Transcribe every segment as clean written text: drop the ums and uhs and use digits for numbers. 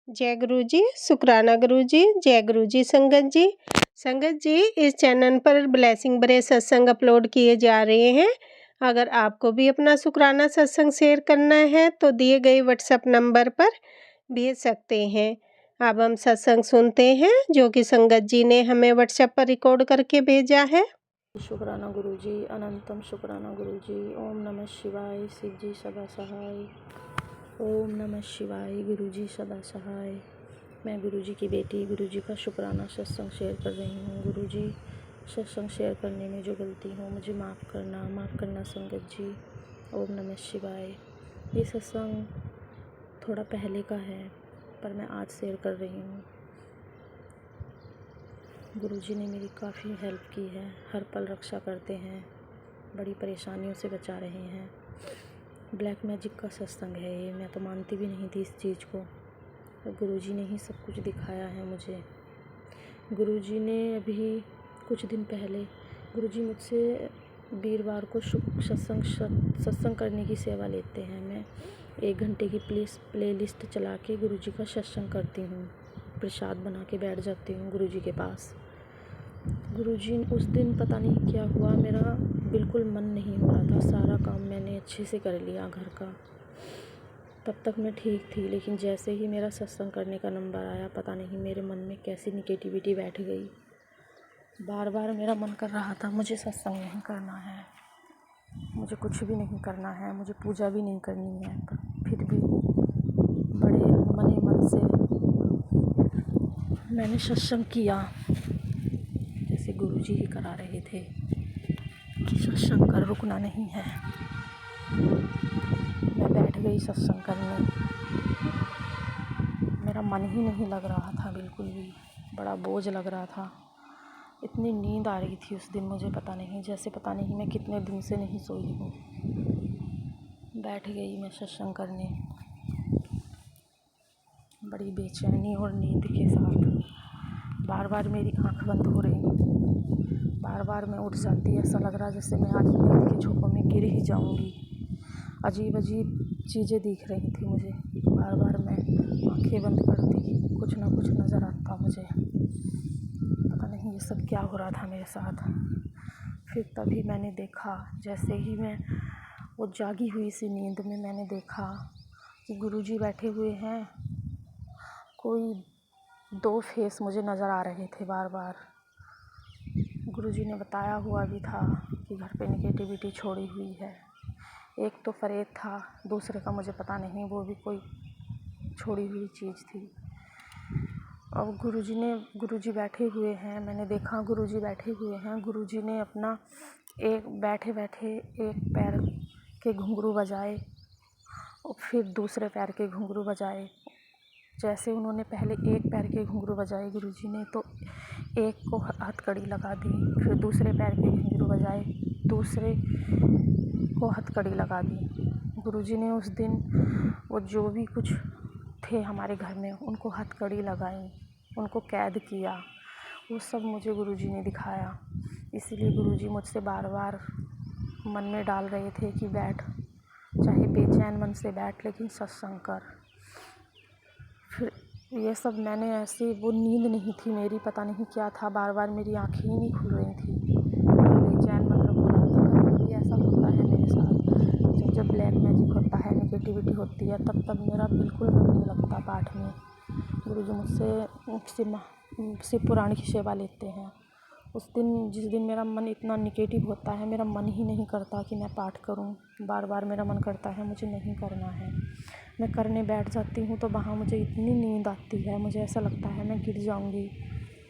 जय गुरु जी, शुक्राना गुरु जी, जय गुरु जी संगत जी। संगत जी, इस चैनल पर ब्लेसिंग भरे सत्संग अपलोड किए जा रहे हैं। अगर आपको भी अपना शुक्राना सत्संग शेयर करना है तो दिए गए व्हाट्सएप नंबर पर भेज सकते हैं। अब हम सत्संग सुनते हैं जो कि संगत जी ने हमें व्हाट्सएप पर रिकॉर्ड करके भेजा है। शुक्राना गुरुजी, अनंतम शुक्राना गुरुजी। ओम नमः शिवाय, शिव जी सदा सहाय। ओम नमः शिवाय, गुरुजी सदा सहाय। मैं गुरुजी की बेटी गुरुजी का शुक्राना सत्संग शेयर कर रही हूँ। गुरुजी, सत्संग शेयर करने में जो गलती हो मुझे माफ़ करना संगत जी। ओम नमः शिवाय। ये सत्संग थोड़ा पहले का है पर मैं आज शेयर कर रही हूँ। गुरुजी ने मेरी काफ़ी हेल्प की है, हर पल रक्षा करते हैं, बड़ी परेशानियों से बचा रहे हैं। ब्लैक मैजिक का सत्संग है ये, मैं तो मानती भी नहीं थी इस चीज़ को, और गुरुजी ने ही सब कुछ दिखाया है मुझे। गुरुजी ने अभी कुछ दिन पहले गुरुजी मुझसे वीरवार को सत्संग करने की सेवा लेते हैं। मैं 1 घंटे की प्ले लिस्ट चला के गुरुजी का सत्संग करती हूँ, प्रसाद बना के बैठ जाती हूँ गुरुजी के पास। गुरुजी उस दिन पता नहीं क्या हुआ, मेरा बिल्कुल मन नहीं हो रहा था। सारा काम मैंने अच्छे से कर लिया घर का, तब तक मैं ठीक थी, लेकिन जैसे ही मेरा सत्संग करने का नंबर आया, पता नहीं मेरे मन में कैसी निगेटिविटी बैठ गई। बार बार मेरा मन कर रहा था मुझे सत्संग नहीं करना है, मुझे कुछ भी नहीं करना है, मुझे पूजा भी नहीं करनी है। पर फिर भी बड़े अनमने मन से मैंने सत्संग किया, जैसे गुरुजी ही करा रहे थे कि सत्संग कर, रुकना नहीं है। मैं बैठ गई सत्संग करने। मेरा मन ही नहीं लग रहा था बिल्कुल भी, बड़ा बोझ लग रहा था। इतनी नींद आ रही थी उस दिन मुझे, पता नहीं मैं कितने दिन से नहीं सोई हूँ। बैठ गई मैं सत्संग करने, बड़ी बेचैनी और नींद के साथ। बार बार मेरी आँख बंद हो रही, बार बार मैं उठ जाती, ऐसा लग रहा जैसे मैं आज नींद के झोंकों में गिर ही जाऊंगी। अजीब अजीब चीज़ें दिख रही थी मुझे, बार बार मैं आँखें बंद करती, कुछ ना कुछ नज़र आता मुझे। पता नहीं ये सब क्या हो रहा था मेरे साथ। फिर तभी मैंने देखा, जैसे ही मैं वो जागी हुई सी नींद में मैंने देखा कि गुरुजी बैठे हुए हैं। कोई 2 फेस मुझे नज़र आ रहे थे बार बार। गुरुजी ने बताया हुआ भी था कि घर पे निगेटिविटी छोड़ी हुई है। एक तो फरेब था, दूसरे का मुझे पता नहीं, वो भी कोई छोड़ी हुई चीज़ थी। और गुरुजी बैठे हुए हैं, मैंने देखा गुरुजी बैठे हुए हैं। गुरुजी ने अपना बैठे बैठे एक पैर के घुंघरू बजाए और फिर दूसरे पैर के घुंघरू बजाए। जैसे उन्होंने पहले एक पैर के घुंघरू बजाए गुरुजी ने, तो एक को हथकड़ी लगा दी, फिर दूसरे पैर के घुंघरू बजाए, दूसरे को हथकड़ी लगा दी। गुरुजी ने उस दिन वो जो भी कुछ थे हमारे घर में उनको हथकड़ी लगाई, उनको कैद किया। वो सब मुझे गुरुजी ने दिखाया। इसीलिए गुरुजी मुझसे बार बार मन में डाल रहे थे कि बैठ, चाहे बेचैन मन से बैठ, लेकिन सत्संग कर। फिर ये सब मैंने ऐसे, वो नींद नहीं थी मेरी, पता नहीं क्या था, बार बार मेरी आँखें ही नहीं खुल रही थी, बेचैन मन हो रहा था। कभी ऐसा होता है मेरे साथ, जब ब्लैक मैजिक होता है, निगेटिविटी होती है, तब मेरा बिल्कुल मन नहीं लगता पाठ में। गुरुजी मुझसे शिव पुराण की सेवा लेते हैं। उस दिन, जिस दिन मेरा मन इतना निगेटिव होता है, मेरा मन ही नहीं करता कि मैं पाठ करूं। बार बार मेरा मन करता है मुझे नहीं करना है। मैं करने बैठ जाती हूँ तो वहाँ मुझे इतनी नींद आती है, मुझे ऐसा लगता है मैं गिर जाऊंगी।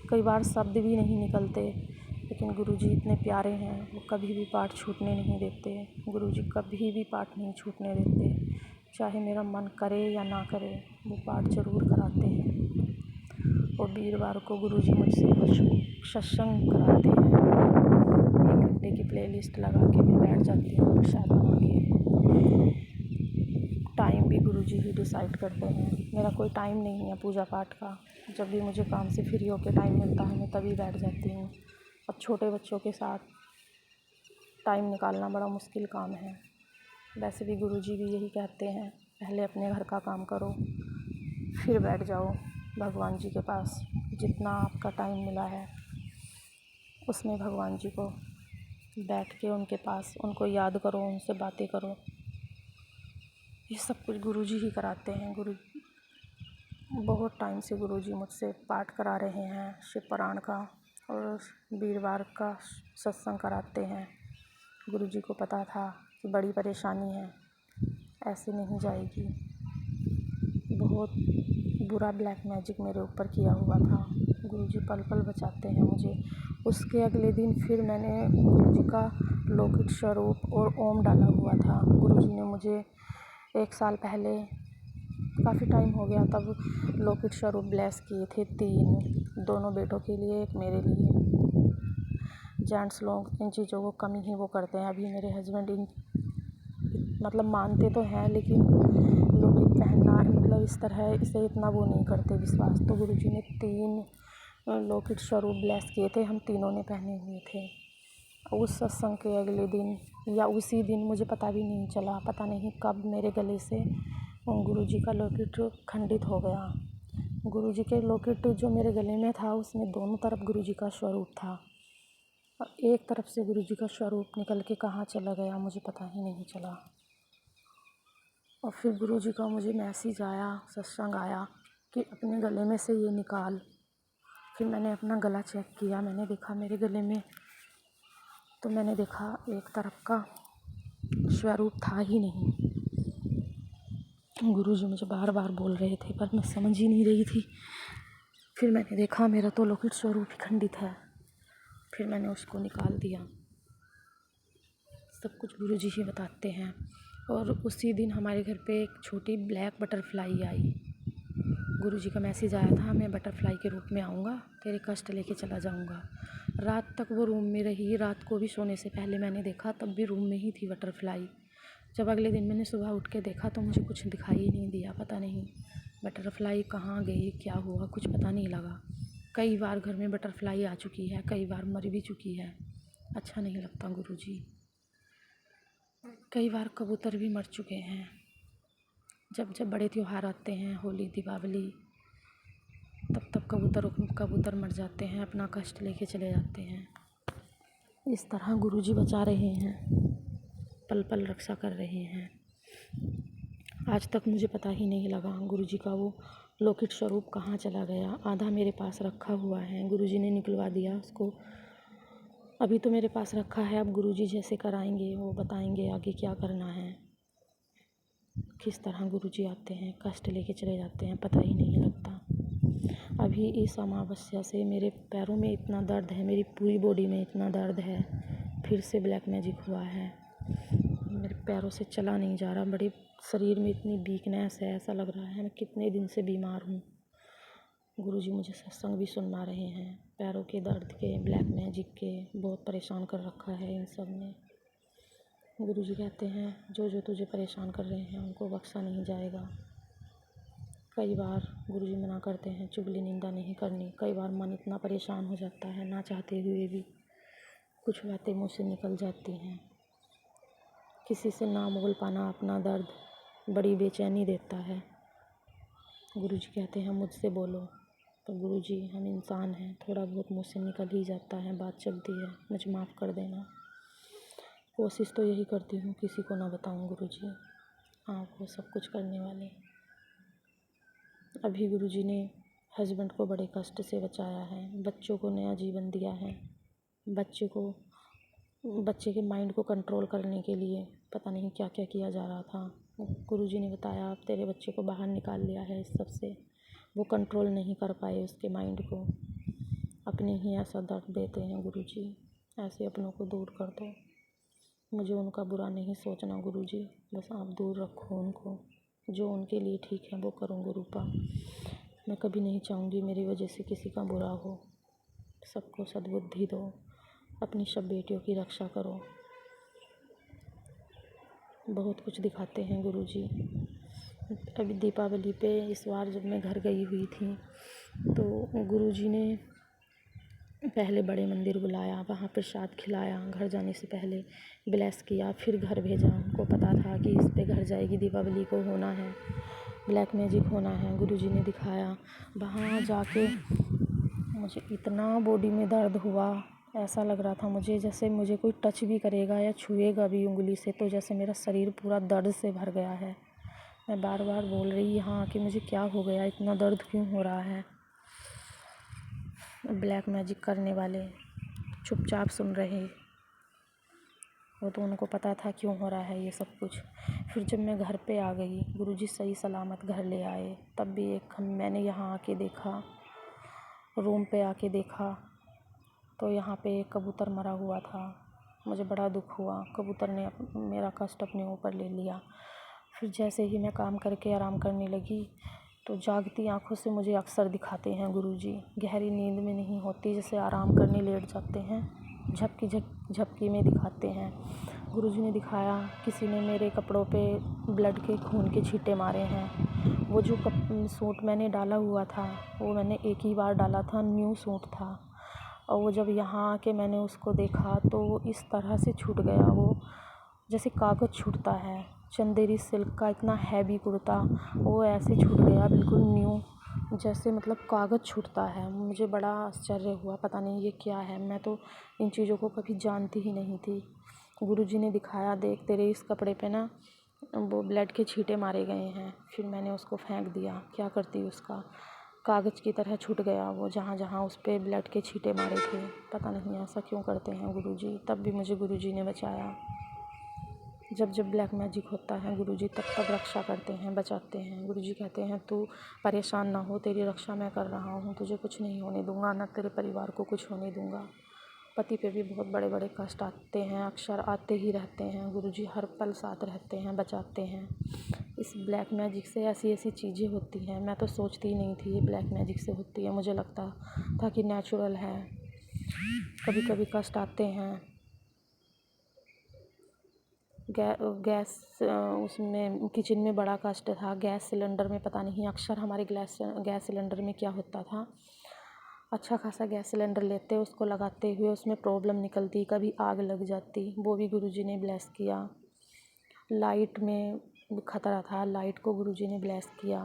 कई बार शब्द भी नहीं निकलते, लेकिन गुरुजी इतने प्यारे हैं, वो कभी भी पाठ छूटने नहीं देते। गुरुजी कभी भी पाठ नहीं छूटने देते, चाहे मेरा मन करे या ना करे, वो पाठ ज़रूर कराते हैं। और वीरवार को गुरुजी मुझसे सत्संग कराते हैं। 1 घंटे की प्ले लिस्ट लगा के मैं बैठ जाती हूँ प्रसाद बना के। टाइम भी गुरुजी ही डिसाइड करते हैं, मेरा कोई टाइम नहीं है पूजा पाठ का। जब भी मुझे काम से फ्री होकर टाइम मिलता है मैं तभी बैठ जाती हूँ। अब छोटे बच्चों के साथ टाइम निकालना बड़ा मुश्किल काम है। वैसे भी गुरुजी भी यही कहते हैं, पहले अपने घर का काम करो, फिर बैठ जाओ भगवान जी के पास। जितना आपका टाइम मिला है उसमें भगवान जी को बैठ के उनके पास उनको याद करो, उनसे बातें करो। ये सब कुछ गुरुजी ही कराते हैं। बहुत टाइम से गुरुजी मुझसे पाठ करा रहे हैं, शिव पुराण का और वीरवार का सत्संग कराते हैं। गुरुजी को पता था कि बड़ी परेशानी है, ऐसे नहीं जाएगी। बहुत बुरा ब्लैक मैजिक मेरे ऊपर किया हुआ था। गुरुजी पल पल बचाते हैं मुझे। उसके अगले दिन फिर मैंने गुरुजी का लौकिक स्वरूप और ओम डाला हुआ था। गुरुजी ने मुझे 1 साल पहले, काफ़ी टाइम हो गया तब, लौकिक स्वरूप ब्लेस किए थे 3, दोनों बेटों के लिए, एक मेरे लिए। जेंट्स लोग इन चीज़ों को कम ही वो करते हैं। अभी मेरे हस्बैंड इन मतलब मानते तो हैं लेकिन लौकिक पहनना मतलब इस तरह इसे इतना वो नहीं करते विश्वास। तो गुरुजी ने 3 लौकिक स्वरूप ब्लेस किए थे, हम तीनों ने पहने हुए थे। उस सत्संग के अगले दिन या उसी दिन, मुझे पता भी नहीं चला, पता नहीं कब मेरे गले से गुरुजी का लॉकेट खंडित हो गया। गुरुजी के लॉकेट जो मेरे गले में था उसमें दोनों तरफ गुरुजी का स्वरूप था और एक तरफ से गुरुजी का स्वरूप निकल के कहाँ चला गया मुझे पता ही नहीं चला। और फिर गुरुजी का मुझे मैसेज आया, सत्संग आया कि अपने गले में से ये निकाल। फिर मैंने अपना गला चेक किया, मैंने देखा मेरे गले में, तो मैंने देखा एक तरफ का स्वरूप था ही नहीं। गुरुजी मुझे बार बार बोल रहे थे पर मैं समझ ही नहीं रही थी। फिर मैंने देखा मेरा तो लौकिक स्वरूप ही खंडित है। फिर मैंने उसको निकाल दिया। सब कुछ गुरुजी ही बताते हैं। और उसी दिन हमारे घर पे एक छोटी ब्लैक बटरफ्लाई आई। गुरुजी का मैसेज आया था, मैं बटरफ्लाई के रूप में आऊँगा, तेरे कष्ट लेके चला जाऊँगा। रात तक वो रूम में रही। रात को भी सोने से पहले मैंने देखा, तब भी रूम में ही थी बटरफ्लाई। जब अगले दिन मैंने सुबह उठ के देखा तो मुझे कुछ दिखाई ही नहीं दिया। पता नहीं बटरफ्लाई कहाँ गई, क्या हुआ, कुछ पता नहीं लगा। कई बार घर में बटरफ्लाई आ चुकी है, कई बार मर भी चुकी है। अच्छा नहीं लगता गुरुजी। कई बार कबूतर भी मर चुके हैं। जब जब बड़े त्योहार आते हैं, होली, दीपावली, तब कबूतर मर जाते हैं, अपना कष्ट लेके चले जाते हैं। इस तरह गुरुजी बचा रहे हैं, पल पल रक्षा कर रहे हैं। आज तक मुझे पता ही नहीं लगा गुरुजी का वो लौकिक स्वरूप कहाँ चला गया। आधा मेरे पास रखा हुआ है, गुरुजी ने निकलवा दिया उसको। अभी तो मेरे पास रखा है, अब गुरुजी जैसे कराएंगे वो बताएंगे आगे क्या करना है। किस तरह गुरुजी आते हैं, कष्ट लेके चले जाते हैं, पता ही नहीं लगता। अभी इस अमावस्या से मेरे पैरों में इतना दर्द है, मेरी पूरी बॉडी में इतना दर्द है। फिर से ब्लैक मैजिक हुआ है, मेरे पैरों से चला नहीं जा रहा। बड़ी शरीर में इतनी वीकनेस है, ऐसा लग रहा है मैं कितने दिन से बीमार हूँ। गुरुजी मुझे सत्संग भी सुना रहे हैं। पैरों के दर्द के, ब्लैक मैजिक के, बहुत परेशान कर रखा है इन सब ने। गुरुजी कहते हैं जो जो तुझे परेशान कर रहे हैं उनको बख्शा नहीं जाएगा। कई बार गुरुजी मना करते हैं चुगली निंदा नहीं करनी। कई बार मन इतना परेशान हो जाता है, ना चाहते हुए भी कुछ बातें मुँह से निकल जाती हैं। किसी से ना बोल पाना अपना दर्द बड़ी बेचैनी देता है। गुरुजी कहते हैं मुझसे बोलो, तो गुरुजी हम इंसान हैं, थोड़ा बहुत मुँह से निकल ही जाता है, बात चलती है, मुझे माफ़ कर देना। कोशिश तो यही करती हूँ किसी को ना बताऊँ गुरुजी, आप वो सब कुछ करने वाले। अभी गुरुजी ने हस्बैंड को बड़े कष्ट से बचाया है, बच्चों को नया जीवन दिया है। बच्चे के माइंड को कंट्रोल करने के लिए पता नहीं क्या क्या किया जा रहा था। गुरुजी ने बताया अब तेरे बच्चे को बाहर निकाल लिया है इस सब से। वो कंट्रोल नहीं कर पाए उसके माइंड को, अपने ही ऐसा दर्द देते हैं गुरुजी। ऐसे अपनों को दूर कर दो। मुझे उनका बुरा नहीं सोचना गुरुजी, बस आप दूर रखो उनको। जो उनके लिए ठीक है वो करूँ गुरुपा। मैं कभी नहीं चाहूँगी मेरी वजह से किसी का बुरा हो। सबको सद्बुद्धि दो, अपनी सब बेटियों की रक्षा करो। बहुत कुछ दिखाते हैं गुरुजी। अभी दीपावली पे इस बार जब मैं घर गई हुई थी तो गुरुजी ने पहले बड़े मंदिर बुलाया, वहाँ प्रसाद खिलाया, घर जाने से पहले ब्लेस किया, फिर घर भेजा। उनको पता था कि इस पे घर जाएगी, दीपावली को होना है। ब्लैक मैजिक होना है, गुरुजी ने दिखाया। वहाँ जाके मुझे इतना बॉडी में दर्द हुआ, ऐसा लग रहा था मुझे जैसे मुझे कोई टच भी करेगा या छुएगा भी उंगली से तो जैसे मेरा शरीर पूरा दर्द से भर गया है। मैं बार बार बोल रही यहाँ आके मुझे क्या हो गया, इतना दर्द क्यों हो रहा है। ब्लैक मैजिक करने वाले चुपचाप सुन रहे, वो तो उनको पता था क्यों हो रहा है ये सब कुछ। फिर जब मैं घर पे आ गई, गुरुजी सही सलामत घर ले आए, तब भी मैंने यहाँ आके देखा, रूम पे आके देखा तो यहाँ पे एक कबूतर मरा हुआ था। मुझे बड़ा दुख हुआ, कबूतर ने मेरा कष्ट अपने ऊपर ले लिया। फिर जैसे ही मैं काम करके आराम करने लगी तो जागती आँखों से मुझे अक्सर दिखाते हैं गुरुजी। गहरी नींद में नहीं होती, जैसे आराम करने लेट जाते हैं, झपकी में दिखाते हैं। गुरुजी ने दिखाया किसी ने मेरे कपड़ों पे ब्लड के खून के छींटे मारे हैं। वो जो सूट मैंने डाला हुआ था वो मैंने एक ही बार डाला था, न्यू सूट था, और वो जब यहाँ आके मैंने उसको देखा तो वो इस तरह से छूट गया, वो जैसे कागज़ छूटता है। चंदेरी सिल्क का इतना हैवी कुर्ता वो ऐसे छूट गया बिल्कुल न्यू, जैसे मतलब कागज़ छूटता है। मुझे बड़ा आश्चर्य हुआ, पता नहीं ये क्या है, मैं तो इन चीज़ों को कभी जानती ही नहीं थी। गुरुजी ने दिखाया, देख तेरे इस कपड़े पे ना वो ब्लड के छींटे मारे गए हैं। फिर मैंने उसको फेंक दिया, क्या करती उसका, कागज़ की तरह छूट गया वो, जहाँ जहाँ उस पर ब्लड के छींटे मारे थे। पता नहीं ऐसा क्यों करते हैं गुरुजी। तब भी मुझे गुरुजी ने बचाया। जब जब ब्लैक मैजिक होता है गुरुजी तब तब रक्षा करते हैं, बचाते हैं। गुरुजी कहते हैं तू परेशान ना हो, तेरी रक्षा मैं कर रहा हूँ, तुझे कुछ नहीं होने दूंगा, ना तेरे परिवार को कुछ होने दूंगा। पति पे भी बहुत बड़े बड़े कष्ट आते हैं, अक्सर आते ही रहते हैं, गुरुजी हर पल साथ रहते हैं, बचाते हैं। इस ब्लैक मैजिक से ऐसी ऐसी चीज़ें होती हैं, मैं तो सोचती ही नहीं थी ये ब्लैक मैजिक से होती है। मुझे लगता था कि नेचुरल है। कभी कभी कष्ट आते हैं, गैस उसमें किचन में बड़ा कष्ट था, गैस सिलेंडर में पता नहीं अक्सर हमारे गैस सिलेंडर में क्या होता था, अच्छा खासा गैस सिलेंडर लेते उसको लगाते हुए उसमें प्रॉब्लम निकलती, कभी आग लग जाती, वो भी गुरुजी ने ब्लेस किया। लाइट में खतरा था, लाइट को गुरुजी ने ब्लेस किया।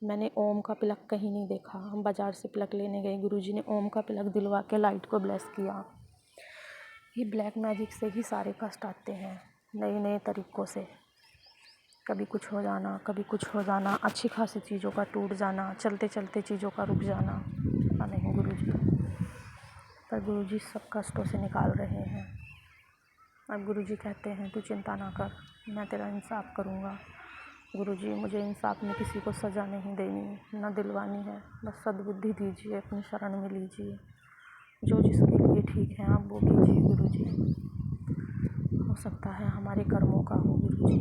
मैंने ओम का प्लग कहीं नहीं देखा, हम बाज़ार से प्लग लेने गए, गुरुजी ने ओम का प्लग दिलवा के लाइट को ब्लेस किया। ये ब्लैक मैजिक से ही सारे कष्ट आते हैं, नए नए तरीक़ों से, कभी कुछ हो जाना, कभी कुछ हो जाना, अच्छी खासी चीज़ों का टूट जाना, चलते चलते चीज़ों का रुक जाना, पता नहीं गुरुजी। पर गुरुजी सब कष्टों से निकाल रहे हैं। अब गुरुजी कहते हैं तू चिंता ना कर, मैं तेरा इंसाफ़ करूँगा। गुरुजी मुझे इंसाफ में किसी को सज़ा नहीं देनी, ना दिलवानी है, बस सद्बुद्धि दीजिए, अपनी शरण में लीजिए, जो जिसके लिए ठीक है आप वो कीजिए गुरुजी। हो सकता है हमारे कर्मों का हो गुरुजी,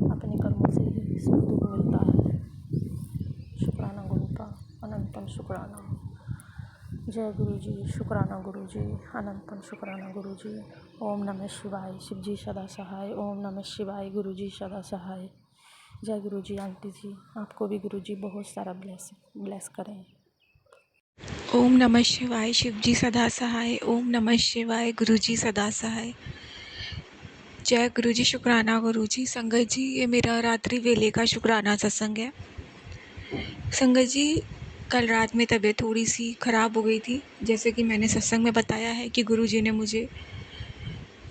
अपने कर्मों से ही सुख दुख मिलता है। शुक्राना गुरु का अनंतम शुक्राना। जय गुरुजी, शुक्राना गुरुजी, अनंतम शुक्राना गुरुजी। ओम नमः शिवाय, शिवजी सदा सहाय। ओम नमः शिवाय, गुरुजी सदा सहाय। जय गुरुजी। आंटी जी आपको भी गुरुजी बहुत सारा ब्लेस करें। ओम नमः शिवाय, शिवजी सदा सहाय। ओम नमः शिवाय, गुरुजी सदा सहाय। जय गुरुजी, शुक्राना गुरुजी। संगत जी ये मेरा रात्रि वेले का शुक्राना सत्संग है। संगत जी कल रात में तबीयत थोड़ी सी ख़राब हो गई थी, जैसे कि मैंने सत्संग में बताया है कि गुरुजी ने मुझे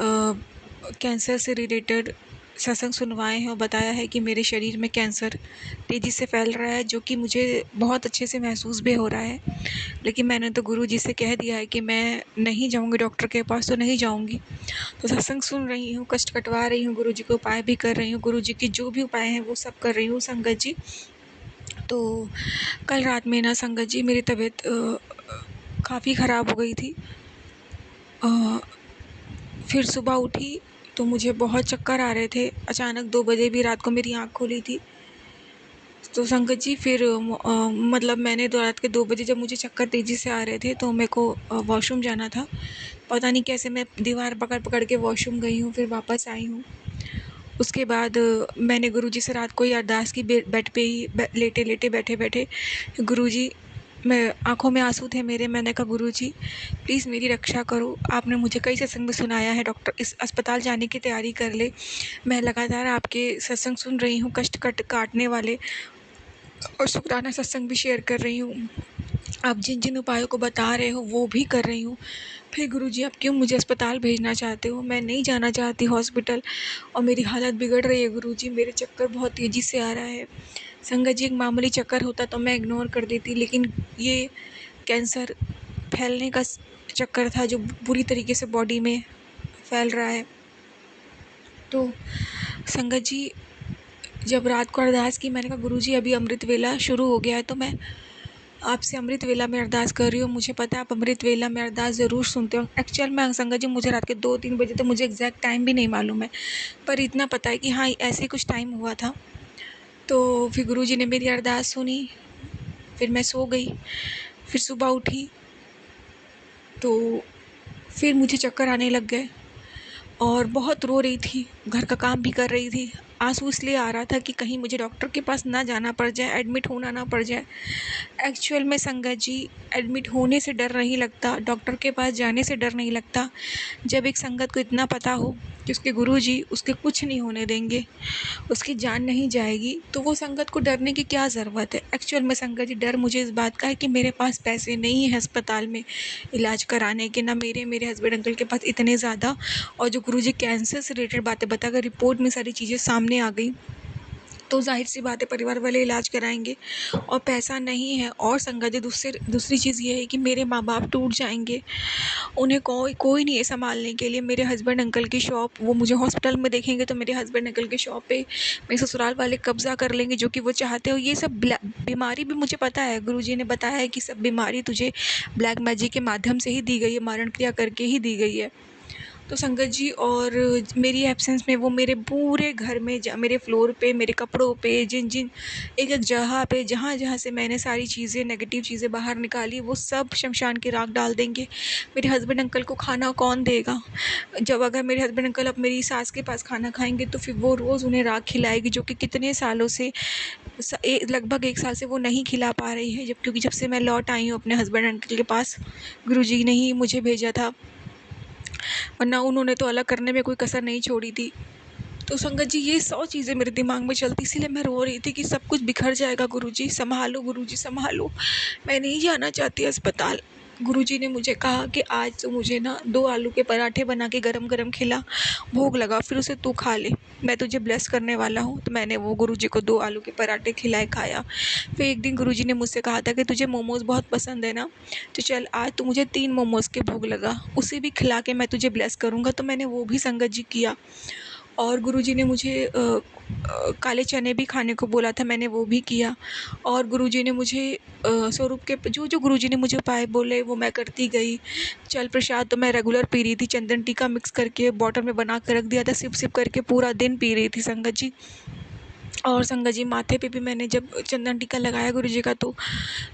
कैंसर से रिलेटेड सत्संग सुनवाए हैं और बताया है कि मेरे शरीर में कैंसर तेज़ी से फैल रहा है, जो कि मुझे बहुत अच्छे से महसूस भी हो रहा है। लेकिन मैंने तो गुरुजी से कह दिया है कि मैं नहीं जाऊंगी डॉक्टर के पास, तो नहीं जाऊंगी। तो सत्संग सुन रही हूँ, कष्ट कटवा रही हूँ, गुरुजी के उपाय भी कर रही हूँ, गुरुजी के जो भी उपाय हैं वो सब कर रही हूँ संगत जी। तो कल रात में ना संगत जी मेरी तबीयत काफ़ी ख़राब हो गई थी। फिर सुबह उठी तो मुझे बहुत चक्कर आ रहे थे। अचानक 2 बजे भी रात को मेरी आँख खुली थी। तो संगत जी फिर मतलब मैंने रात के 2 बजे जब मुझे चक्कर तेज़ी से आ रहे थे तो मेरे को वॉशरूम जाना था। पता नहीं कैसे मैं दीवार पकड़ के वॉशरूम गई हूँ, फिर वापस आई हूँ। उसके बाद मैंने गुरुजी से रात को ही अरदास की, बेड पे ही लेटे लेटे बैठे बैठे गुरुजी मैं आँखों में आँसू थे मेरे। मैंने कहा गुरुजी प्लीज़ मेरी रक्षा करो। आपने मुझे कई सत्संग में सुनाया है डॉक्टर इस अस्पताल जाने की तैयारी कर ले। मैं लगातार आपके सत्संग सुन रही हूँ, कष्ट काटने वाले, और शुक्राना सत्संग भी शेयर कर रही हूँ। आप जिन जिन उपायों को बता रहे हो वो भी कर रही हूँ। फिर गुरुजी आप क्यों मुझे अस्पताल भेजना चाहते हो? मैं नहीं जाना चाहती हॉस्पिटल, और मेरी हालत बिगड़ रही है गुरुजी। मेरे चक्कर बहुत तेज़ी से आ रहा है। संगत जी, एक मामूली चक्कर होता तो मैं इग्नोर कर देती, लेकिन ये कैंसर फैलने का चक्कर था जो बुरी तरीके से बॉडी में फैल रहा है। तो संगत जी, जब रात को अरदास की, मैंने कहा गुरुजी अभी अमृत वेला शुरू हो गया है, तो मैं आपसे अमृत वेला में अरदास कर रही हूँ। मुझे पता है आप अमृत वेला में अरदास ज़रूर सुनते हो। एक्चुअल में संगत जी मुझे रात के 2-3 बजे, तो मुझे एग्जैक्ट टाइम भी नहीं मालूम है, पर इतना पता है कि हाँ ऐसे कुछ टाइम हुआ था। तो फिर गुरुजी ने मेरी अरदास सुनी, फिर मैं सो गई। फिर सुबह उठी तो फिर मुझे चक्कर आने लग गए और बहुत रो रही थी, घर का काम भी कर रही थी। आंसू इसलिए आ रहा था कि कहीं मुझे डॉक्टर के पास ना जाना पड़ जाए, एडमिट होना ना पड़ जाए। एक्चुअल में संगत जी, एडमिट होने से डर नहीं लगता, डॉक्टर के पास जाने से डर नहीं लगता। जब एक संगत को इतना पता हो कि उसके गुरुजी उसके कुछ नहीं होने देंगे, उसकी जान नहीं जाएगी, तो वो संगत को डरने की क्या ज़रूरत है। एक्चुअल में संगत जी, डर मुझे इस बात का है कि मेरे पास पैसे नहीं हैं अस्पताल में इलाज कराने के, ना मेरे हस्बैंड अंकल के पास इतने ज़्यादा। और जो गुरुजी कैंसर से रिलेटेड बातें बताकर रिपोर्ट में सारी चीज़ें सामने आ गई, तो ज़ाहिर सी बात है परिवार वाले इलाज कराएंगे, और पैसा नहीं है। और संगत जी, दूसरी चीज़ ये है कि मेरे माँ बाप टूट जाएंगे, उन्हें कोई नहीं है संभालने के लिए। मेरे हस्बैंड अंकल की शॉप, वो मुझे हॉस्पिटल में देखेंगे तो मेरे हस्बैंड अंकल की शॉप पे मेरे ससुराल वाले कब्जा कर लेंगे, जो कि वो चाहते हो। ये सब बीमारी भी मुझे पता है, गुरुजी ने बताया है कि सब बीमारी तुझे ब्लैक मैजिक के माध्यम से ही दी गई है, मारण क्रिया करके ही दी गई है। तो संगत जी, और मेरी एब्सेंस में वो मेरे पूरे घर में, मेरे फ्लोर पे, मेरे कपड़ों पे, जिन जिन एक एक जगह पे, जहाँ जहाँ से मैंने सारी चीज़ें, नेगेटिव चीज़ें बाहर निकाली, वो सब शमशान की राख डाल देंगे। मेरे हस्बैंड अंकल को खाना कौन देगा? जब अगर मेरे हस्बैंड अंकल अब मेरी सास के पास खाना खाएंगे तो फिर वो रोज़ उन्हें राख खिलाएगी, जो कि कितने सालों से, लगभग 1 साल से वो नहीं खिला पा रही है, क्योंकि जब से मैं लौट आई हूँ अपने हस्बैंड अंकल के पास, गुरुजी ने ही मुझे भेजा था, वरना उन्होंने तो अलग करने में कोई कसर नहीं छोड़ी थी। तो संगत जी, ये 100 चीज़ें मेरे दिमाग में चलती, इसीलिए मैं रो रही थी कि सब कुछ बिखर जाएगा गुरुजी, संभालो गुरुजी संभालो, मैं नहीं जाना चाहती अस्पताल। गुरुजी ने मुझे कहा कि आज तो मुझे ना 2 आलू के पराठे बना के गरम गरम खिला, भोग लगा, फिर उसे तू खा ले, मैं तुझे ब्लेस करने वाला हूँ। तो मैंने वो गुरुजी को 2 आलू के पराठे खिलाए, खाया। फिर एक दिन गुरुजी ने मुझसे कहा था कि तुझे मोमोज़ बहुत पसंद है ना, तो चल आज तू मुझे 3 मोमोज़ के भोग लगा, उसे भी खिला के मैं तुझे ब्लेस करूँगा। तो मैंने वो भी संगत जी किया। और गुरुजी ने मुझे काले चने भी खाने को बोला था, मैंने वो भी किया। और गुरुजी ने मुझे स्वरूप के जो गुरुजी ने मुझे उपाय बोले वो मैं करती गई। चल प्रसाद तो मैं रेगुलर पी रही थी, चंदन टीका मिक्स करके बॉटल में बना के रख दिया था, सिप सिप करके पूरा दिन पी रही थी संगत जी। और संगत जी, माथे पे भी मैंने जब चंदन टीका लगाया गुरुजी का, तो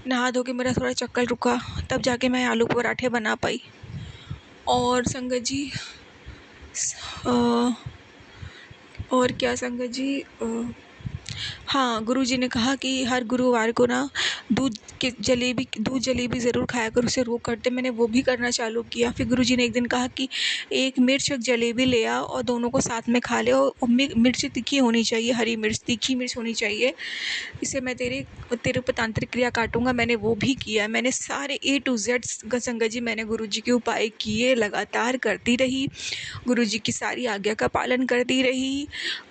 नहा धो के मेरा थोड़ा चक्कर रुका, तब जाके मैं आलू के पराठे बना पाई। और संगत जी, और क्या संगत जी, हाँ, गुरुजी ने कहा कि हर गुरुवार को ना दूध जलेबी ज़रूर खाया कर, उसे रोक करते। मैंने वो भी करना चालू किया। फिर गुरुजी ने एक दिन कहा कि एक मिर्च एक जलेबी ले आ और दोनों को साथ में खा ले, और मिर्च तीखी होनी चाहिए, हरी मिर्च, तीखी मिर्च होनी चाहिए, इससे मैं तेरे ऊपर तांत्रिक क्रिया काटूंगा। मैंने वो भी किया। मैंने सारे A to Z संगत जी, मैंने गुरुजी के उपाय किए, लगातार करती रही, गुरुजी की सारी आज्ञा का पालन करती रही।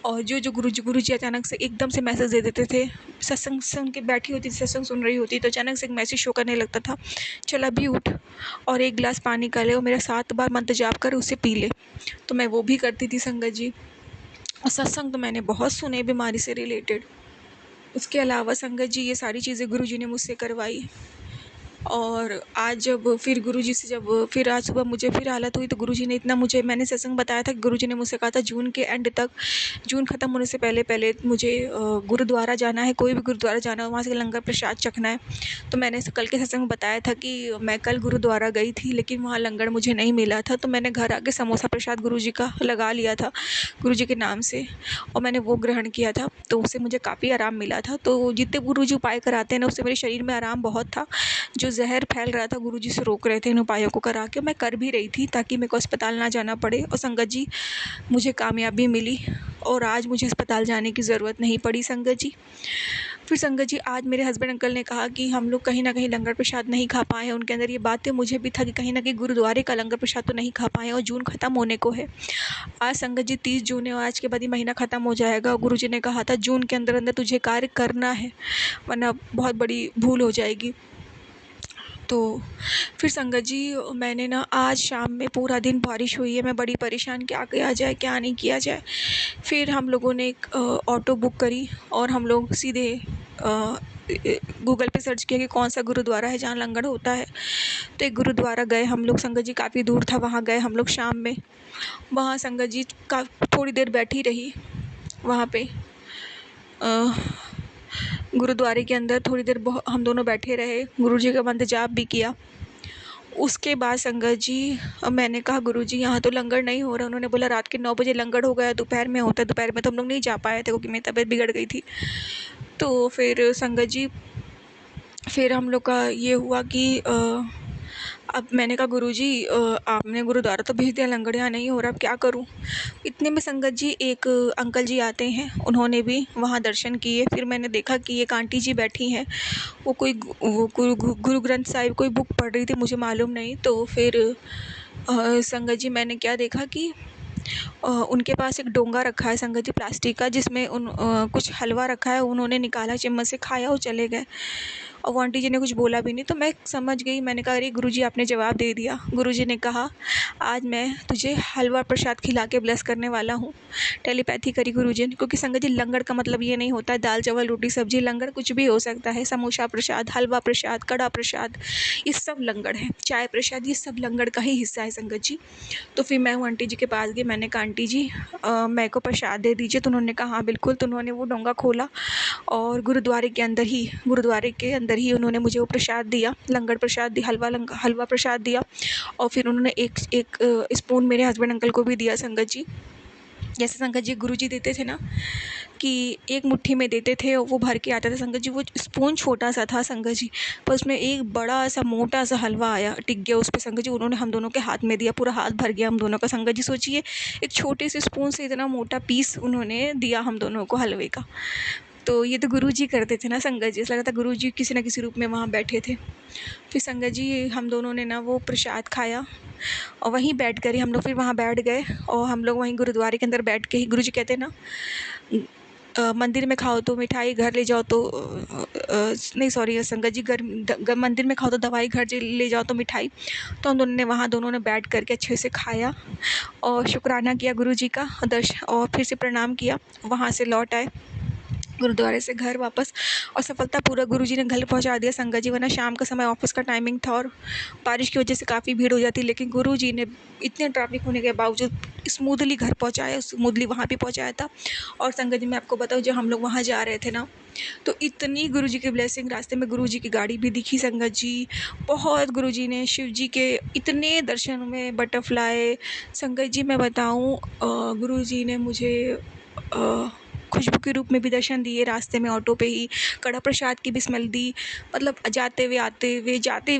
और जो गुरुजी अचानक से एकदम से मैसेज दे देते थे, सत्संग सुन के बैठी होती थी, सत्संग सुन रही होती, तो अचानक से एक मैसेज शो करने लगता था, चल अभी उठ और 1 गिलास पानी का ले और मेरा 7 बार मंत्र जाप कर उसे पी ले। तो मैं वो भी करती थी संगत जी। और सत्संग तो मैंने बहुत सुने बीमारी से रिलेटेड। उसके अलावा संगत जी, ये सारी चीज़ें गुरुजी ने मुझसे करवाई। और आज जब फिर गुरुजी से जब फिर आज सुबह मुझे फिर हालत हुई तो गुरुजी ने इतना मुझे मैंने सत्संग बताया था कि गुरुजी ने मुझसे कहा था जून के एंड तक, जून ख़त्म होने से पहले पहले मुझे गुरुद्वारा जाना है, कोई भी गुरुद्वारा जाना है, वहाँ से लंगर प्रसाद चखना है। तो मैंने कल के सत्संग में बताया था कि मैं कल गुरुद्वारा गई थी लेकिन वहाँ लंगर मुझे नहीं मिला था, तो मैंने घर आके समोसा प्रसाद गुरुजी का लगा लिया था गुरुजी के नाम से, और मैंने वो ग्रहण किया था, तो उससे मुझे काफ़ी आराम मिला था। तो जितने गुरुजी उपाय कराते हैं ना, उससे मेरे शरीर में आराम बहुत था। जो ज़हर फैल रहा था गुरुजी से रोक रहे थे इन उपायों को करा के, मैं कर भी रही थी ताकि मेरे को अस्पताल ना जाना पड़े। और संगत जी, मुझे कामयाबी मिली और आज मुझे अस्पताल जाने की ज़रूरत नहीं पड़ी संगत जी। फिर संगत जी, आज मेरे हस्बैंड अंकल ने कहा कि हम लोग कहीं ना कहीं लंगर प्रसाद नहीं खा पाए हैं। उनके अंदर ये बात है, मुझे भी था कि कहीं ना कहीं गुरुद्वारे का लंगर प्रसाद तो नहीं खा पाए हैं, और जून ख़त्म होने को है। आज संगत जी 30 जून है और आज के बाद ही महीना ख़त्म हो जाएगा। गुरु जी ने कहा था जून के अंदर अंदर तुझे कार्य करना है, वरना बहुत बड़ी भूल हो जाएगी। तो फिर संगत जी, मैंने ना आज शाम में पूरा दिन बारिश हुई है, मैं बड़ी परेशान, क्या किया जाए क्या नहीं किया जाए। फिर हम लोगों ने एक ऑटो बुक करी और हम लोग सीधे गूगल पे सर्च किया कि कौन सा गुरुद्वारा है जहाँ लंगर होता है। तो एक गुरुद्वारा गए हम लोग संगत जी, काफ़ी दूर था, वहाँ गए हम लोग शाम में। वहाँ संगत जी का थोड़ी देर बैठी रही वहाँ पे गुरुद्वारे के अंदर थोड़ी देर हम दोनों बैठे रहे, गुरुजी का मंत्र जाप भी किया। उसके बाद संगत जी, मैंने कहा गुरुजी यहाँ तो लंगर नहीं हो रहा। उन्होंने बोला रात के 9 बजे लंगर हो गया, दोपहर में होता है। दोपहर में तो हम लोग नहीं जा पाए थे क्योंकि मेरी तबीयत बिगड़ गई थी। तो फिर संगत जी, फिर हम लोग का ये हुआ कि अब मैंने कहा गुरुजी आपने गुरुद्वारा तो भेज दिया, लंगर यहाँ नहीं हो रहा, अब क्या करूँ। इतने में संगत जी एक अंकल जी आते हैं, उन्होंने भी वहाँ दर्शन किए। फिर मैंने देखा कि एक आंटी जी बैठी हैं, वो कोई वो गुरु ग्रंथ साहिब कोई बुक पढ़ रही थी, मुझे मालूम नहीं। तो फिर संगत जी मैंने क्या देखा कि उनके पास एक डोंगा रखा है संगत जी प्लास्टिक का, जिसमें कुछ हलवा रखा है। उन्होंने निकाला, चम्मच से खाया और चले गए, और वो आंटी जी ने कुछ बोला भी नहीं। तो मैं समझ गई, मैंने कहा अरे गुरुजी आपने जवाब दे दिया। गुरुजी ने कहा आज मैं तुझे हलवा प्रसाद खिला के ब्लेस करने वाला हूँ। टेलीपैथी करी गुरुजी ने, क्योंकि संगत जी लंगर का मतलब ये नहीं होता है दाल चावल रोटी सब्जी, लंगर कुछ भी हो सकता है। समोसा प्रसाद, हलवा प्रसाद, कड़ा प्रसाद, ये सब लंगर है। चाय प्रसाद, ये सब लंगर का ही हिस्सा है संगत जी। तो फिर मैं वो आंटी जी के पास गई, मैंने कहा आंटी जी मेरे को प्रसाद दे दीजिए। तो उन्होंने कहा हाँ बिल्कुल। तो उन्होंने वो डोंगा खोला और गुरुद्वारे के अंदर ही उन्होंने मुझे वो प्रसाद दिया, लंगर प्रसाद दिया, हलवा प्रसाद दिया। और फिर उन्होंने एक एक स्पून मेरे हस्बैंड अंकल को भी दिया संगत जी। जैसे संगत जी गुरुजी देते थे ना कि एक मुट्ठी में देते थे और वो भर के आता था संगत जी, वो स्पून छोटा सा था संगत जी, पर उसमें एक बड़ा सा मोटा सा हलवा आया, टिक गया उस पर संगत जी। उन्होंने हम दोनों के हाथ में दिया, पूरा हाथ भर गया हम दोनों का संगत जी। सोचिए एक छोटे से स्पून से इतना मोटा पीस उन्होंने दिया हम दोनों को हलवे का। तो ये तो गुरुजी करते थे ना संगत जी, ऐसा लगा था गुरुजी किसी न किसी रूप में वहाँ बैठे थे। फिर संगत जी हम दोनों ने ना वो प्रसाद खाया और वहीं बैठ कर ही हम लोग फिर वहाँ बैठ गए। और हम लोग वहीं गुरुद्वारे के अंदर बैठ के ही, गुरुजी कहते हैं ना मंदिर में खाओ तो मिठाई, घर ले जाओ तो नहीं सॉरी संगत जी, मंदिर में खाओ तो दवाई, घर ले जाओ तो मिठाई। तो हम दोनों ने वहाँ दोनों ने बैठ करके अच्छे से खाया और शुक्राना किया गुरुजी का, दर्शन और फिर से प्रणाम किया। वहाँ से लौट आए गुरुद्वारे से घर वापस, और सफलतापूर्वक गुरुजी ने घर पहुंचा दिया संगत जी। वरना शाम का समय ऑफिस का टाइमिंग था और बारिश की वजह से काफ़ी भीड़ हो जाती, लेकिन गुरुजी ने इतने ट्रैफिक होने के बावजूद स्मूथली घर पहुंचाया, स्मूथली वहाँ भी पहुंचाया था। और संगत जी मैं आपको बताऊँ, जब हम लोग वहाँ जा रहे थे ना, तो इतनी गुरुजी की ब्लेसिंग, रास्ते में गुरुजी की गाड़ी भी दिखी संगत जी। बहुत गुरुजी ने शिव जी के इतने दर्शन में, बटरफ्लाई संगत जी मैं बताऊँ, गुरुजी ने मुझे खुशबू के रूप में भी दर्शन दिए। रास्ते में ऑटो पे ही कड़ा प्रसाद की भी स्मेल दी। मतलब जाते हुए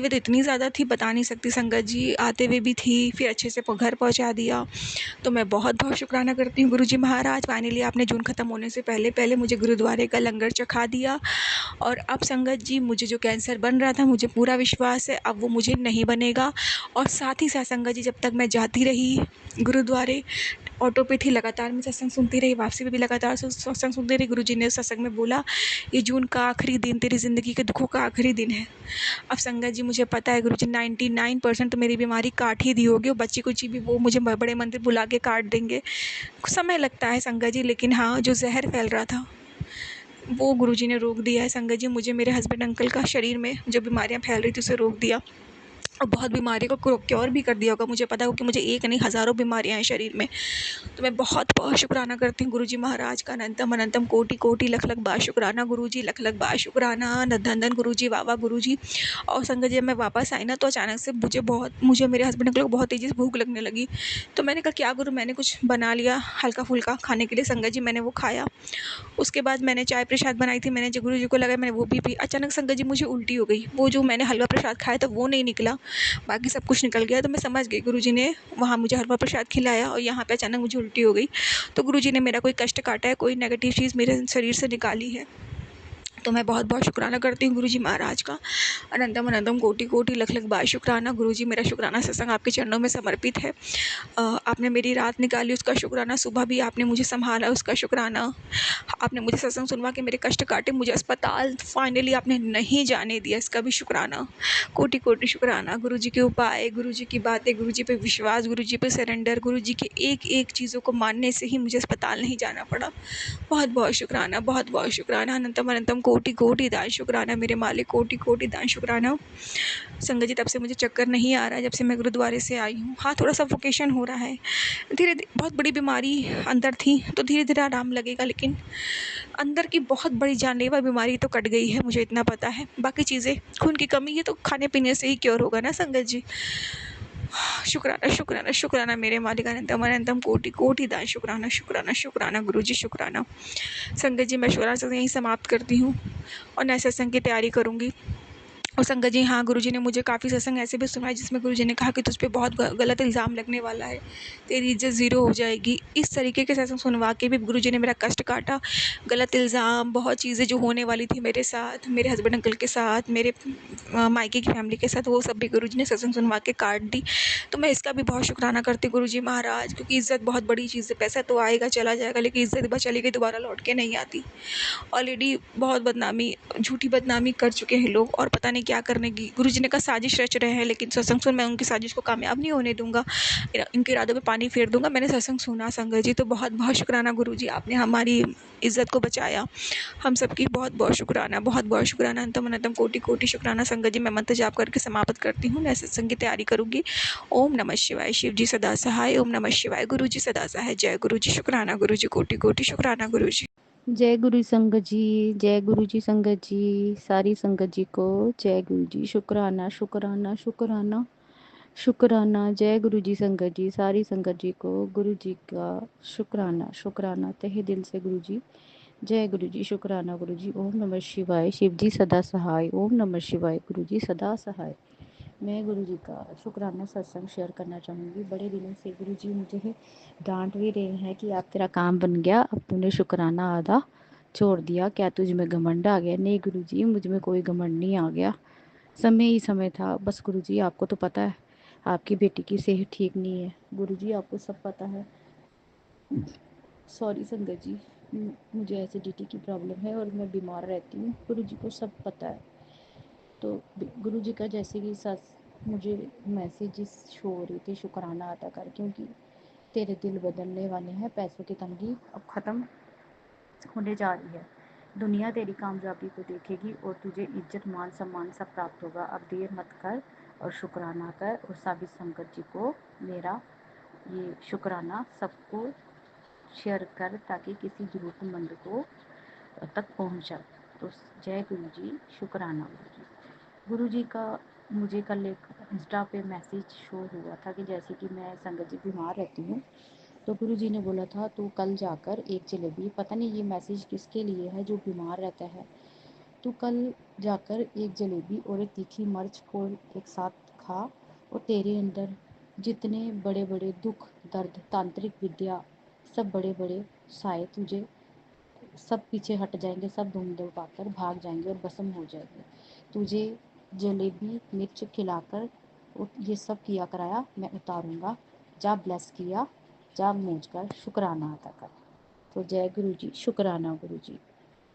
तो इतनी ज़्यादा थी, बता नहीं सकती संगत जी, आते हुए भी थी, फिर अच्छे से घर पहुंचा दिया। तो मैं बहुत बहुत शुक्राना करती हूँ गुरुजी महाराज, फाइनली आपने जून ख़त्म होने से पहले पहले मुझे गुरुद्वारे का लंगर चखा दिया। और अब संगत जी मुझे जो कैंसर बन रहा था, मुझे पूरा विश्वास है अब वो मुझे नहीं बनेगा। और साथ ही साथ संगत जी जब तक मैं जाती रही गुरुद्वारे, ऑटो पे थी, लगातार मैं सत्संग सुनती रही, वापसी में भी लगातार सत्संग सुनती रही। गुरुजी ने सत्संग में बोला ये जून का आखिरी दिन तेरी ज़िंदगी के दुखों का आखिरी दिन है। अब संगत जी मुझे पता है गुरुजी 99% तो मेरी बीमारी काट ही दी होगी, और बच्ची कुची भी वो मुझे बड़े मंदिर बुला के काट देंगे। समय लगता है संगत जी, लेकिन हाँ जो जहर फैल रहा था वो गुरुजी ने रोक दिया है संगत जी। मुझे मेरे हस्बैंड अंकल का शरीर में जो बीमारियाँ फैल रही थी उसे रोक दिया और बहुत बीमारियों को क्योर भी कर दिया होगा। मुझे पता होगा कि मुझे एक नहीं हज़ारों बीमारियाँ हैं शरीर में। तो मैं बहुत बहुत शुक्राना करती हूँ गुरुजी महाराज का। अनंतम अनंतम कोटि कोटि लख लख बार शुक्राना गुरुजी, लख लख बार शुक्राना। धन धन गुरुजी, वाह वाह गुरुजी। और संगत जी, जब मैं वापस आई ना तो अचानक से मुझे मेरे हस्बैंड अंकल को बहुत तेज़ी से भूख लगने लगी। तो मैंने कहा क्या करूँ, मैंने कुछ बना लिया हल्का फुल्का खाने के लिए। संगत जी मैंने वो खाया। उसके बाद मैंने चाय प्रसाद बनाई थी, मैंने जो गुरुजी को लगा मैंने वो भी पी। अचानक संगत जी मुझे उल्टी हो गई। वो जो मैंने हलवा प्रसाद खाया था वो नहीं निकला, बाकी सब कुछ निकल गया। तो मैं समझ गई गुरुजी ने वहाँ मुझे हलवा प्रसाद खिलाया और यहाँ पे अचानक मुझे उल्टी हो गई। तो गुरुजी ने मेरा कोई कष्ट काटा है, कोई नेगेटिव चीज़ मेरे शरीर से निकाली है। तो मैं बहुत बहुत शुक्राना करती हूँ गुरुजी महाराज का। अनंतम अनंतम कोटि कोटि लख लख बार शुक्राना गुरुजी। मेरा शुक्राना सत्संग आपके चरणों में समर्पित है। आपने मेरी रात निकाली उसका शुक्राना, सुबह भी आपने मुझे संभाला उसका शुक्राना, आपने मुझे सत्संग सुनवा के मेरे कष्ट काटे, मुझे अस्पताल फाइनली आपने नहीं जाने दिया, इसका भी शुक्राना। कोटि कोटि शुक्राना गुरुजी के उपाय, गुरुजी की बातें, गुरुजी पे विश्वास, गुरुजी पे सरेंडर, गुरुजी के एक एक चीज़ों को मानने से ही मुझे अस्पताल नहीं जाना पड़ा। बहुत बहुत शुक्राना, बहुत बहुत शुक्राना। अनंतम अनंतम कोटि कोटि दान शुक्राना मेरे मालिक, कोटि कोटि दान शुक्राना। संगत जी, तब से मुझे चक्कर नहीं आ रहा है जब से मैं गुरुद्वारे से आई हूँ। हाँ, थोड़ा सफोकेशन हो रहा है। धीरे धीरे, बहुत बड़ी बीमारी अंदर थी तो धीरे धीरे आराम लगेगा, लेकिन अंदर की बहुत बड़ी जानलेवा बीमारी तो कट गई है, मुझे इतना पता है। बाकी चीज़ें, खून की कमी, ये तो खाने पीने से ही क्योर होगा ना संगत जी। शुक्राना शुक्राना शुक्राना मेरे मालिक। अनंतम अनंतम कोटि कोटि दान शुक्राना शुक्राना शुक्राना गुरुजी शुक्राना। संगत जी, मैं शुक्राना सत्संग यहीं समाप्त करती हूँ और नए सत्संग की तैयारी करूँगी। और संगत जी, हाँ, गुरुजी ने मुझे काफ़ी सत्संग ऐसे भी सुनाए जिसमें गुरुजी ने कहा कि तुझ पे बहुत गलत इल्ज़ाम लगने वाला है, तेरी इज्जत ज़ीरो हो जाएगी। इस तरीके के सत्संग सुनवा के भी गुरुजी ने मेरा कष्ट काटा। गलत इल्ज़ाम, बहुत चीज़ें जो होने वाली थी मेरे साथ, मेरे हस्बैंड अंकल के साथ, मेरे मायके की फैमिली के साथ, वो सब भी गुरुजी ने सत्संग सुनवा के काट दी। तो मैं इसका भी बहुत शुक्राना करती हूँ गुरुजी महाराज, क्योंकि इज़्ज़त बहुत बड़ी चीज़ है। पैसा तो आएगा चला जाएगा, लेकिन इज़्ज़त एक बार चली गई दोबारा लौट के नहीं आती। ऑलरेडी बहुत बदनामी, झूठी बदनामी कर चुके हैं लोग और पता नहीं क्या करने की। गुरुजी ने कहा साजिश रच रहे हैं, लेकिन सत्संग सुन मैं उनकी साजिश को कामयाब नहीं होने दूंगा, इनके इरादों पे पानी फेर दूंगा। मैंने सत्संग सुना संगत जी, तो बहुत बहुत शुक्राना गुरुजी, आपने हमारी इज्जत को बचाया। हम सबकी बहुत बहुत शुक्राना, बहुत बहुत शुक्राना। अंतम अनंतम कोटि कोटि शुक्राना। संगत जी, मैं मंत्र जाप करके समाप्त करती हूँ, मैं सत्संग की तैयारी करूंगी। ओम नमः शिवाय। शिव जी सदा सहाय। ओम नमः शिवाय। गुरु जी सदा सहाय। जय गुरु जी। शुक्राना गुरु जी, कोटि कोटि शुक्राना गुरु जी। जय गुरु संगत जी, जय गुरु जी संगत जी, सारी संगत जी को जय गुरु जी। शुक्राना शुक्राना शुक्राना शुक्राना। जय गुरु जी संगत जी, सारी संगत जी को गुरु जी का शुक्राना शुक्राना तहे दिल से गुरु जी। जय गुरु जी। शुक्राना गुरु जी। ओम नमः शिवाय। शिव जी सदा सहाय। ओम नमः शिवाय। गुरु जी सदा सहाय। मैं गुरु जी का शुक्राना सत्संग शेयर करना चाहूँगी। बड़े दिनों से गुरु जी मुझे डांट भी रहे हैं कि अब तेरा काम बन गया, अब तूने शुक्राना आधा छोड़ दिया, क्या तुझ में घमंड आ गया। नहीं गुरु जी, मुझ में कोई घमंड नहीं आ गया, समय ही समय था बस। गुरु जी, आपको तो पता है आपकी बेटी की सेहत ठीक नहीं है। गुरु जी, आपको सब पता है। सॉरी संगत जी, मुझे एसिडिटी की प्रॉब्लम है और मैं बीमार रहती हूँ, गुरु जी को सब पता है। तो गुरु जी का जैसे कि मुझे मैसेजेस शो हो रही थी शुक्राना अदा कर, क्योंकि तेरे दिल बदलने वाले हैं, पैसों की तंगी अब ख़त्म होने जा रही है, दुनिया तेरी कामयाबी को देखेगी और तुझे इज्जत मान सम्मान सब प्राप्त होगा। अब देर मत कर और शुक्राना कर, और सभी संगत जी को मेरा ये शुक्राना सबको शेयर कर ताकि किसी ज़रूरतमंद को तक पहुँच जाए। तो जय गुरु जी। शुक्राना गुरु जी। गुरु जी का मुझे कल एक इंस्टा पे मैसेज शो हुआ था कि जैसे कि मैं संगत जी बीमार रहती हूँ, तो गुरु जी ने बोला था तू कल जाकर एक जलेबी, पता नहीं ये मैसेज किसके लिए है जो बीमार रहता है, तू कल जाकर एक जलेबी और एक तीखी मिर्च को एक साथ खा, और तेरे अंदर जितने बड़े बड़े दुख दर्द तांत्रिक विद्या सब बड़े बड़े साए तुझे सब पीछे हट जाएंगे, सब धूम दौड़ाकर भाग जाएंगे और भस्म हो जाएंगे। तुझे जलेबी मिर्च खिलाकर ये सब किया कराया मैं उतारूंगा, जा ब्लेस किया, जा मूझ कर शुक्राना अदा कर। तो जय गुरु जी। शुक्राना गुरु जी।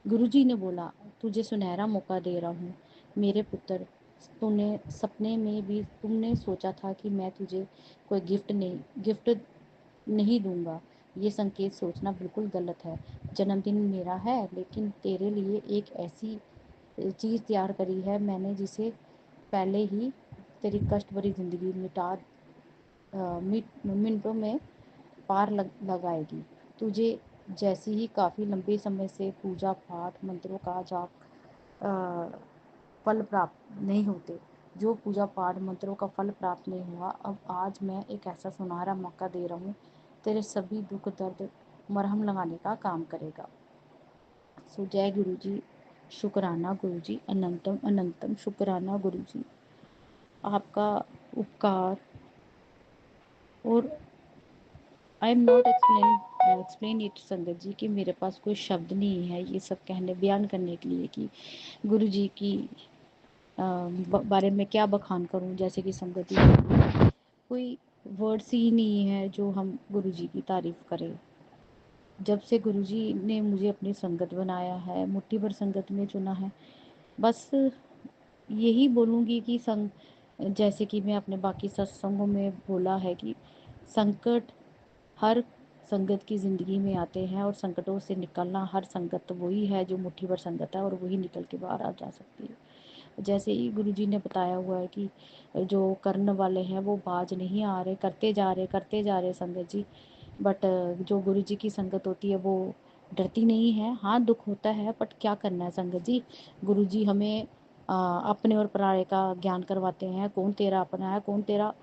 गुरु जी ने बोला तुझे सुनहरा मौका दे रहा हूँ मेरे पुत्र, तूने सपने में भी तुमने सोचा था कि मैं तुझे कोई गिफ्ट नहीं दूंगा, ये संकेत सोचना बिल्कुल गलत है। जन्मदिन मेरा है, लेकिन तेरे लिए एक ऐसी चीज़ तैयार करी है मैंने, जिसे पहले ही तेरी कष्ट भरी ज़िंदगी मिनटों में पार लगाएगी। तुझे जैसी ही काफ़ी लंबे समय से पूजा पाठ मंत्रों का जाप फल प्राप्त नहीं होते, जो पूजा पाठ मंत्रों का फल प्राप्त नहीं हुआ, अब आज मैं एक ऐसा सुनहरा मौका दे रहा हूँ, तेरे सभी दुख दर्द मरहम लगाने का काम करेगा। सो जय गुरु जी, शुक्राना गुरु जी, अनंतम अनंतम शुक्राना गुरु जी, आपका उपकार। और I am not explain it संगत जी, कि मेरे पास कोई शब्द नहीं है ये सब कहने बयान करने के लिए कि गुरु जी की बारे में क्या बखान करूं। जैसे कि संगत जी, कोई वर्ड्स ही नहीं है जो हम गुरु जी की तारीफ करें। जब से गुरु जी ने मुझे अपनी संगत बनाया है, मुट्ठी भर संगत में चुना है, बस यही बोलूँगी कि जैसे कि मैं अपने बाकी सत्संगों में बोला है कि संकट हर संगत की ज़िंदगी में आते हैं, और संकटों से निकलना हर संगत तो वही है जो मुट्ठी भर संगत है, और वही निकल के बाहर आ जा सकती है। जैसे ही गुरु जी ने बताया हुआ है कि जो करने वाले हैं वो बाज नहीं आ रहे, करते जा रहे संगत जी। बट जो गुरु जी की संगत होती है वो डरती नहीं है। हाँ, दुख होता है, बट क्या करना है संगत जी, गुरु जी हमें अपने और पराये का ज्ञान करवाते हैं। कौन तेरा अपना है, कौन तेरा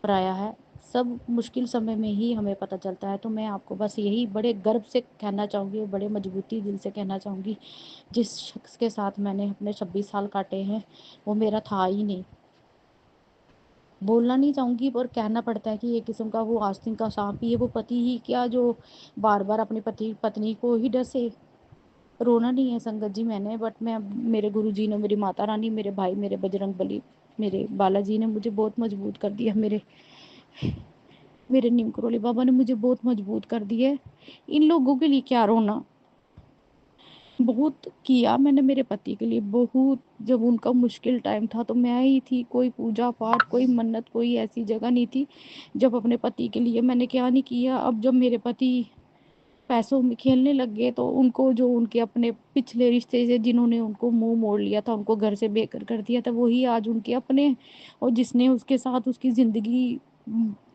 पराया है, सब मुश्किल समय में ही हमें पता चलता है। तो मैं आपको बस यही बड़े गर्व से कहना चाहूँगी, बड़े मजबूती दिल से कहना चाहूँगी, जिस शख्स के साथ मैंने अपने 26 साल काटे हैं वो मेरा था ही नहीं। बोलना नहीं चाहूँगी, पर कहना पड़ता है कि एक किस्म का वो आस्तीन का सांप ही है। वो पति ही क्या जो बार बार अपनी पत्नी को ही डसे। रोना नहीं है संगत जी मैंने, बट मैं मेरे गुरु जी ने, मेरी माता रानी, मेरे भाई, मेरे बजरंग बली, मेरे बालाजी ने मुझे बहुत मजबूत कर दिया। मेरे नीम करोली बाबा ने मुझे बहुत मजबूत कर दिया। इन लोगों के लिए क्या रोना। बहुत किया मैंने मेरे पति के लिए, बहुत। जब उनका मुश्किल टाइम था तो मैं ही थी। कोई पूजा पाठ, कोई मन्नत, कोई ऐसी जगह नहीं थी जब अपने पति के लिए मैंने क्या नहीं किया। अब जब मेरे पति पैसों में खेलने लग गए तो उनको, जो उनके अपने पिछले रिश्ते से जिन्होंने उनको मुंह मोड़ लिया था, उनको घर से बेघर कर दिया था, वही आज उनके अपने हैं। और जिसने उसके साथ उसकी ज़िंदगी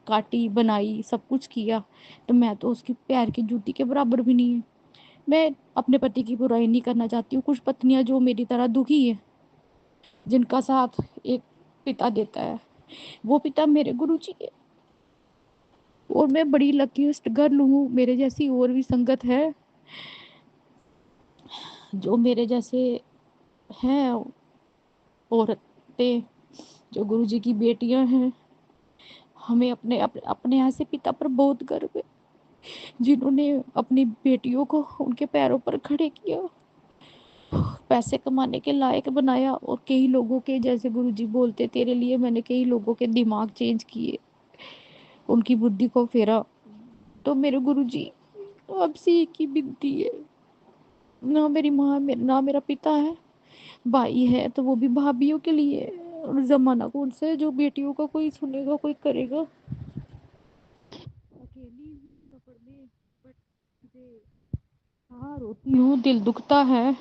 काटी, बनाई, सब कुछ किया, तो मैं तो उसकी पैर की जूती के बराबर भी नहीं है। मैं अपने पति की बुराई नहीं करना चाहती हूँ। कुछ पत्नियां जो मेरी तरह दुखी है, जिनका साथ एक पिता देता है, वो पिता मेरे गुरु जी है। और मैं बड़ी लकीस्ट गर्ल हूँ, मेरे जैसी और भी संगत है जो मेरे जैसे हैं, औरतें जो गुरु जी की बेटियां हैं। हमें अपने ऐसे पिता पर बहुत गर्व है, जिन्होंने अपनी बेटियों को उनके पैरों पर खड़े किया, पैसे कमाने के लायक बनाया। और कई लोगों के, जैसे गुरुजी बोलते, तेरे लिए मैंने कई लोगों के दिमाग चेंज किए, उनकी बुद्धि को फेरा। तो मेरे गुरुजी, आपसे एक ही विनती है, ना मेरी माँ ना मेरा पिता है, भाई है तो वो भी भाभीियों के लिए। और जमाना कौन सा है जो बेटियों का कोई सुनेगा, कोई करेगा। अकेली हूँ सफर में, बट मुझे, हाँ रोती हूँ, दिल दुखता है,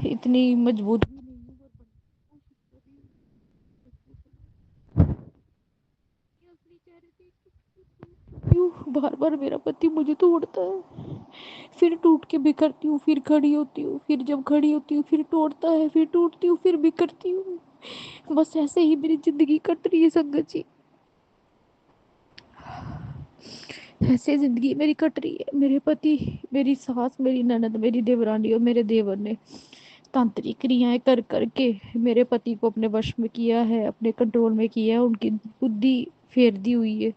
इतनी मजबूत भी नहीं हूँ, पर कोशिश कर रही हूँ असली चेहरे से। क्यों बार बार मेरा पति मुझे तोड़ता है, फिर टूट के बिखरती हूँ, फिर खड़ी होती हूँ, फिर जब खड़ी होती हूँ फिर तोड़ता है, फिर टूटती हूँ, फिर बिखरती हूँ। बस ऐसे ही मेरी जिंदगी कट रही है संगत जी, ऐसे जिंदगी मेरी कट रही है। मेरे पति, मेरी सास, मेरी ननद, मेरी देवरानी और मेरे देवर ने तांत्रिक क्रियाएं कर करके मेरे पति को अपने वश में किया है, अपने कंट्रोल में किया है, उनकी बुद्धि फेर दी हुई है।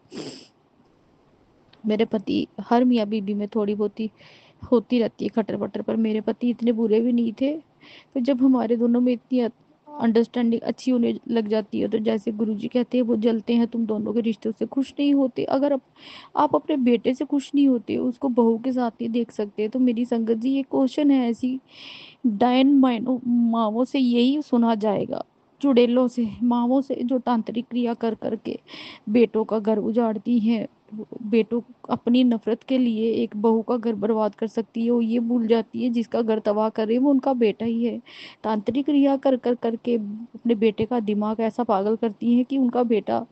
मेरे पति, हर मियाँ बीबी में थोड़ी बहुत होती रहती है खटर पटर, पर मेरे पति इतने बुरे भी नहीं थे। तो जब हमारे दोनों में इतनी अंडरस्टैंडिंग अच्छी होने लग जाती है, तो जैसे गुरुजी कहते हैं, वो जलते हैं, तुम दोनों के रिश्तों से खुश नहीं होते। अगर आप अपने बेटे से खुश नहीं होते, उसको बहू के साथ नहीं देख सकते, तो मेरी संगत जी ये क्वेश्चन है ऐसी, डायन मावों से यही सुना जाएगा, चुड़ैलों से, मावों से, जो तांत्रिक क्रिया कर करके बेटों का घर उजाड़ती हैं, बेटों अपनी नफरत के लिए एक बहू का घर बर्बाद कर सकती है, वो ये भूल जाती है जिसका घर तबाह करे वो उनका बेटा ही है। तांत्रिक क्रिया कर कर करके अपने बेटे का दिमाग ऐसा पागल करती है कि उनका बेटा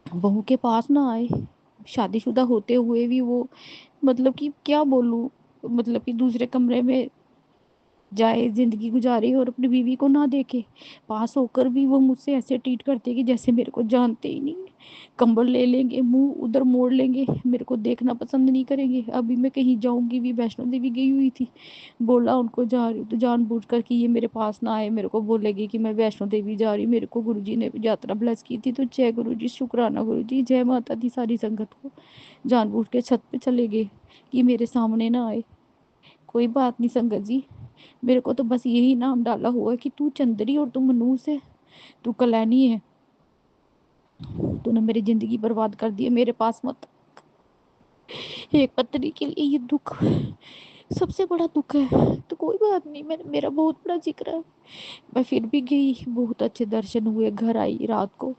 बहू के पास ना आए। शादीशुदा होते हुए भी वो, मतलब कि क्या बोलूं, मतलब कि दूसरे कमरे में जाए, जिंदगी गुजारे और अपनी बीवी को ना देखे। पास होकर भी वो मुझसे ऐसे ट्रीट करते कि जैसे मेरे को जानते ही नहीं। कंबल ले लेंगे, मुंह उधर मोड़ लेंगे, मेरे को देखना पसंद नहीं करेंगे। अभी मैं कहीं जाऊंगी भी, वैष्णो देवी गई हुई थी, बोला उनको जा रही हूँ, तो जानबूझ कर कि ये मेरे पास ना आए, मेरे को बोलेगी कि मैं वैष्णो देवी जा रही हूँ। मेरे को गुरुजी ने यात्रा ब्लेस की थी, तो जय गुरु जी, शुक्राना गुरु जी, जय माता दी सारी संगत को। जानबूझ के छत पे चले गए कि मेरे सामने ना आए। कोई बात नहीं संगत जी, मेरे को तो बस यही नाम डाला हुआ है कि तू चंदरी और तू मनूस है, तू कलैनी है। तूने मेरी जिंदगी बर्बाद कर दी है, मेरे पास मत। एक पत्नी के लिए ये दुख सबसे बड़ा दुख है। तो कोई बात नहीं, मेरा बहुत बड़ा जिक्र है। मैं फिर भी गई, बहुत अच्छे दर्शन हुए, घर आई रात को।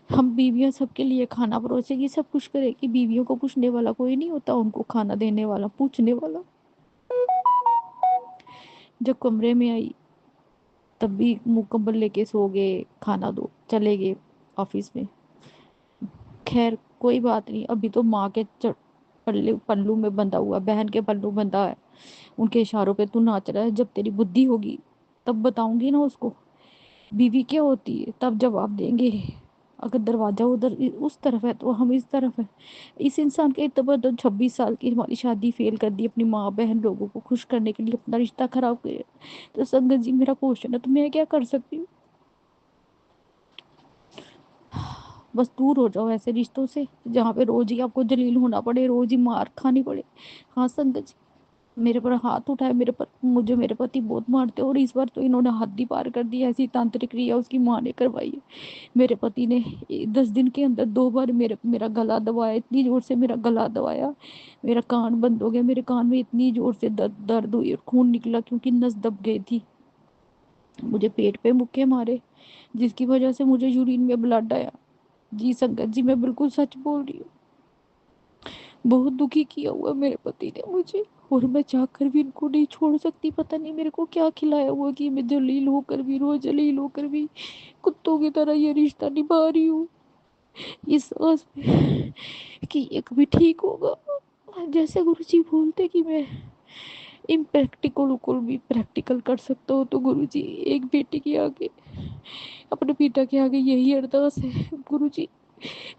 हम बीवियां सबके लिए खाना परोसेगी, सब कुछ करेगी। बीवियों को पूछने वाला कोई नहीं होता, उनको खाना देने वाला, पूछने वाला। जब कमरे में आई तब भी मुंह कंबल लेके सो गए, खाना दो, चले गए ऑफिस में। खैर कोई बात नहीं, अभी तो माँ के पल्लू पल्लू में बंधा हुआ, बहन के पल्लू बंधा है। उनके इशारों पे तू नाच रहा है। जब तेरी बुद्धि होगी तब बताऊंगी ना उसको बीवी क्या होती है, तब जवाब देंगे। अगर दरवाजा उधर उस तरफ है तो हम इस तरफ है। इस इंसान के इतना तो 26 साल की हमारी शादी फेल कर दी, अपनी माँ बहन लोगों को खुश करने के लिए अपना रिश्ता खराब किया। तो संगत जी मेरा क्वेश्चन है, तो मैं क्या कर सकती हूँ? बस दूर हो जाओ ऐसे रिश्तों से जहाँ पे रोज ही आपको जलील होना पड़े, रोज ही मार खानी पड़े। हाँ संगत जी, मेरे पर हाथ उठाए, मेरे पर, मुझे मेरे पति बहुत मारते, और इस बार तो इन्होंने हद ही पार कर दी। ऐसी तांत्रिक क्रिया उसकी माँ ने करवाई है। मेरे पति ने 10 दिन के अंदर 2 बार मेरा गला दबाया, इतनी जोर से मेरा गला दबाया, मेरा कान बंद हो गया। मेरे कान में इतनी जोर से दर्द हुई और खून निकला क्योंकि नस दब गई थी। मुझे पेट पे मुक्के मारे जिसकी वजह से मुझे यूरिन में ब्लड आया। जी संगत जी, मैं बिल्कुल सच बोल रही हूँ। बहुत दुखी किया हुआ मेरे पति ने मुझे, और मैं चाहकर भी इनको नहीं छोड़ सकती। पता नहीं मेरे को क्या खिलाया हुआ कि मैं जलील होकर भी, रोज जलील होकर भी कुत्तों की तरह ये रिश्ता निभा रही हूँ, इस आस में कि ये कभी ठीक होगा। जैसे गुरुजी बोलते कि मैं इम्प्रैक्टिकल को भी प्रैक्टिकल कर सकता हूँ, तो गुरुजी एक बेटे के आगे, अपने पिता के आगे यही अरदास है। गुरुजी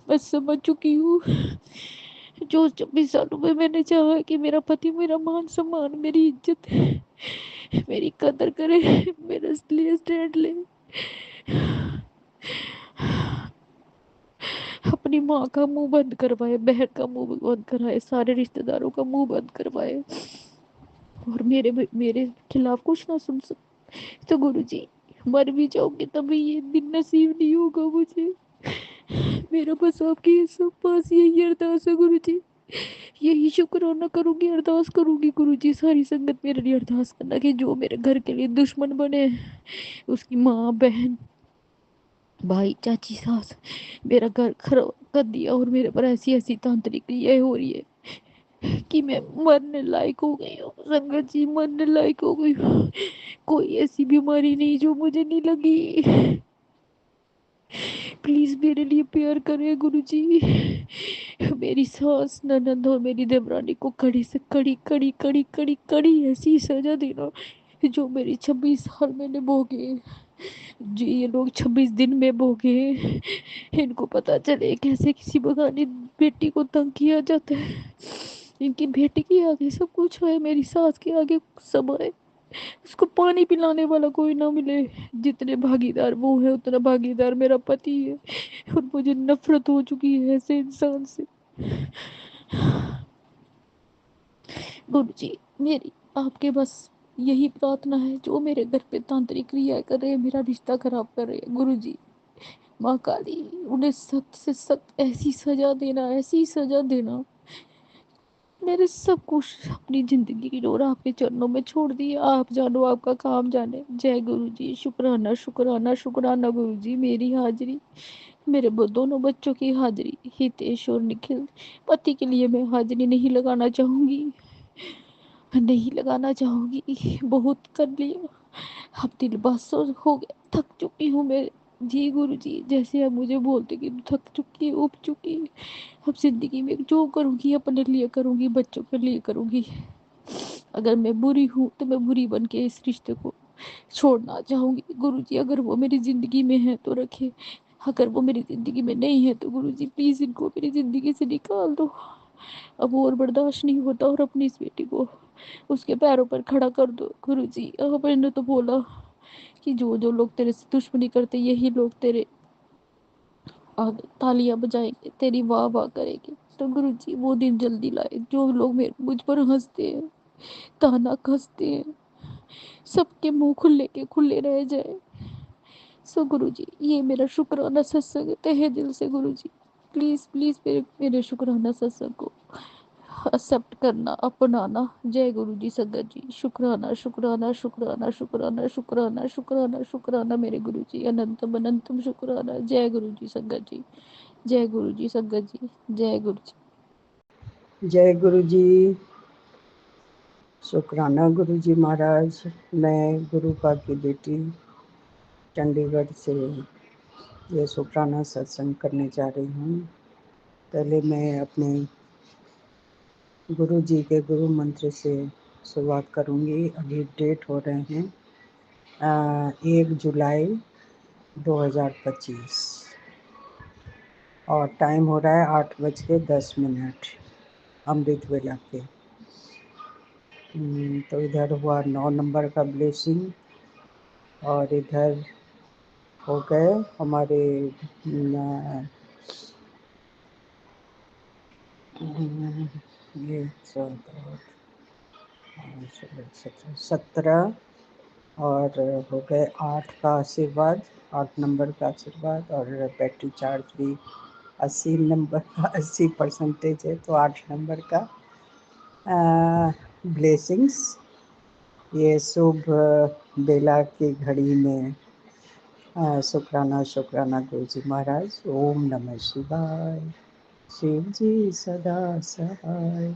मैं समझ चुकी हूँ, जो 26 सालों में मैंने चाहा कि मेरा पति मेरा मान सम्मान, मेरी इज्जत, मेरी कदर करे, मेरा लिए स्टैंड ले, अपनी माँ का मुंह बंद करवाए, बहन का मुंह बंद कराए, सारे रिश्तेदारों का मुंह बंद करवाए, और मेरे खिलाफ कुछ ना सुन सके। तो गुरुजी मर भी जाऊंगी तभी ये दिन नसीब नहीं होगा मुझे। मेरा बस आपके सब पास यही अरदास है गुरुजी, यही शुक्राना करूंगी, अरदास करूंगी गुरुजी। सारी संगत मेरे लिए अरदास करना कि जो मेरे घर के लिए दुश्मन बने, उसकी माँ बहन भाई चाची सास, मेरा घर खराब कर दिया, और मेरे पर ऐसी ऐसी तांत्रिक क्रियाएं हो रही है कि मैं मरने लायक हो गई हूँ। संगत जी मरने लायक हो गई हूँ। कोई ऐसी बीमारी नहीं जो मुझे नहीं लगी। प्लीज मेरे लिए प्यार करें गुरुजी। मेरी सास ननद और मेरी देवरानी को कड़ी से कड़ी कड़ी कड़ी कड़ी कड़ी ऐसी सजा देना जो मेरी 26 साल मैंने भोगे, जी ये लोग 26 दिन में भोगे। इनको पता चले कैसे किसी बगानी बेटी को तंग किया जाता है। इनकी बेटी के आगे सब कुछ है, मेरी सास के आगे सब है। उसको पानी पिलाने वाला कोई ना मिले। जितने भागीदार वो है उतना भागीदार मेरा पति है, और मुझे नफरत हो चुकी है ऐसे इंसान से। गुरु जी मेरी आपके बस यही प्रार्थना है, जो मेरे घर पे तांत्रिक क्रिया कर रहे हैं, मेरा रिश्ता खराब कर रहे हैं, गुरु जी माँ काली उन्हें सख्त से सख्त ऐसी सजा देना, ऐसी सजा देना। मेरे सब कुछ अपनी जिंदगी की डोर आपके चरणों में छोड़ दी, आप जानो आपका काम जाने। जय गुरु जी, शुक्राना शुक्राना शुक्राना गुरु जी, मेरी हाजिरी मेरे दोनों बच्चों की हाजिरी, हितेश और निखिल, पति के लिए मैं हाजिरी नहीं लगाना चाहूँगी, नहीं लगाना चाहूँगी। बहुत कर लिया, अब दिल बस हो गया, थक चुकी हूँ मैं। जी गुरु जी, जैसे आप मुझे बोलते कि तू थक चुकी, उब चुकी, अब ज़िंदगी में जो करूँगी अपने लिए करूँगी, बच्चों के लिए करूँगी। अगर मैं बुरी हूँ तो मैं बुरी बन के इस रिश्ते को छोड़ना चाहूँगी। गुरुजी अगर वो मेरी ज़िंदगी में है तो रखे, अगर वो मेरी ज़िंदगी में नहीं है तो गुरुजी प्लीज़ इनको मेरी ज़िंदगी से निकाल दो। अब और बर्दाश्त नहीं होता, और अपनी इस बेटी को उसके पैरों पर खड़ा कर दो गुरुजी। मैंने तो बोला कि जो जो लोग तेरे से दुश्मनी करते यही लोग तेरे आगे तालियां बजाएंगे, तेरी वाह वाह करेंगे। तो गुरुजी वो दिन जल्दी लाए, जो लोग मुझ पर हंसते हैं, ताना कसते हैं, सबके मुंह खुले के खुले रह जाए। सो गुरुजी ये मेरा शुक्राना सत्संग है, तहे दिल से गुरुजी प्लीज़ प्लीज़ मेरे शुक्राना सत्संग को एक्सेप्ट करना, अपनाना। जय गुरु जी संगत जी, शुक्राना शुक्राना शुक्राना शुक्राना शुक्राना शुक्राना शुक्राना मेरे गुरु जी, अनंतम अनंतम शुक्राना। जय गुरु जी संगत जी, जय गुरु जी संगत जी, जय गुरु जी। जय गुरु जी, शुक्राना गुरु जी महाराज। मैं गुरुपा की बेटी चंडीगढ़ से ये शुक्राना सत्संग करने जा रही हूँ। पहले मैं अपने गुरु जी के गुरु मंत्र से शुरुआत करूँगी। अभी डेट हो रहे हैं 1 जुलाई 2025 और टाइम हो रहा है 8:10 अमृत वेला के। तो इधर हुआ 9 नंबर का ब्लेसिंग और इधर हो गए हमारे ये 17 और हो गए 8 का आशीर्वाद, 8 नंबर का आशीर्वाद। और बैटरी चार्ज भी 80 नंबर का 80% है, तो 8 नंबर का ब्लेसिंग्स। ये शुभ बेला की घड़ी में शुक्राना शुक्राना गुरु जी महाराज। ओम नमः शिवाय, शिव जी सदा सहाय।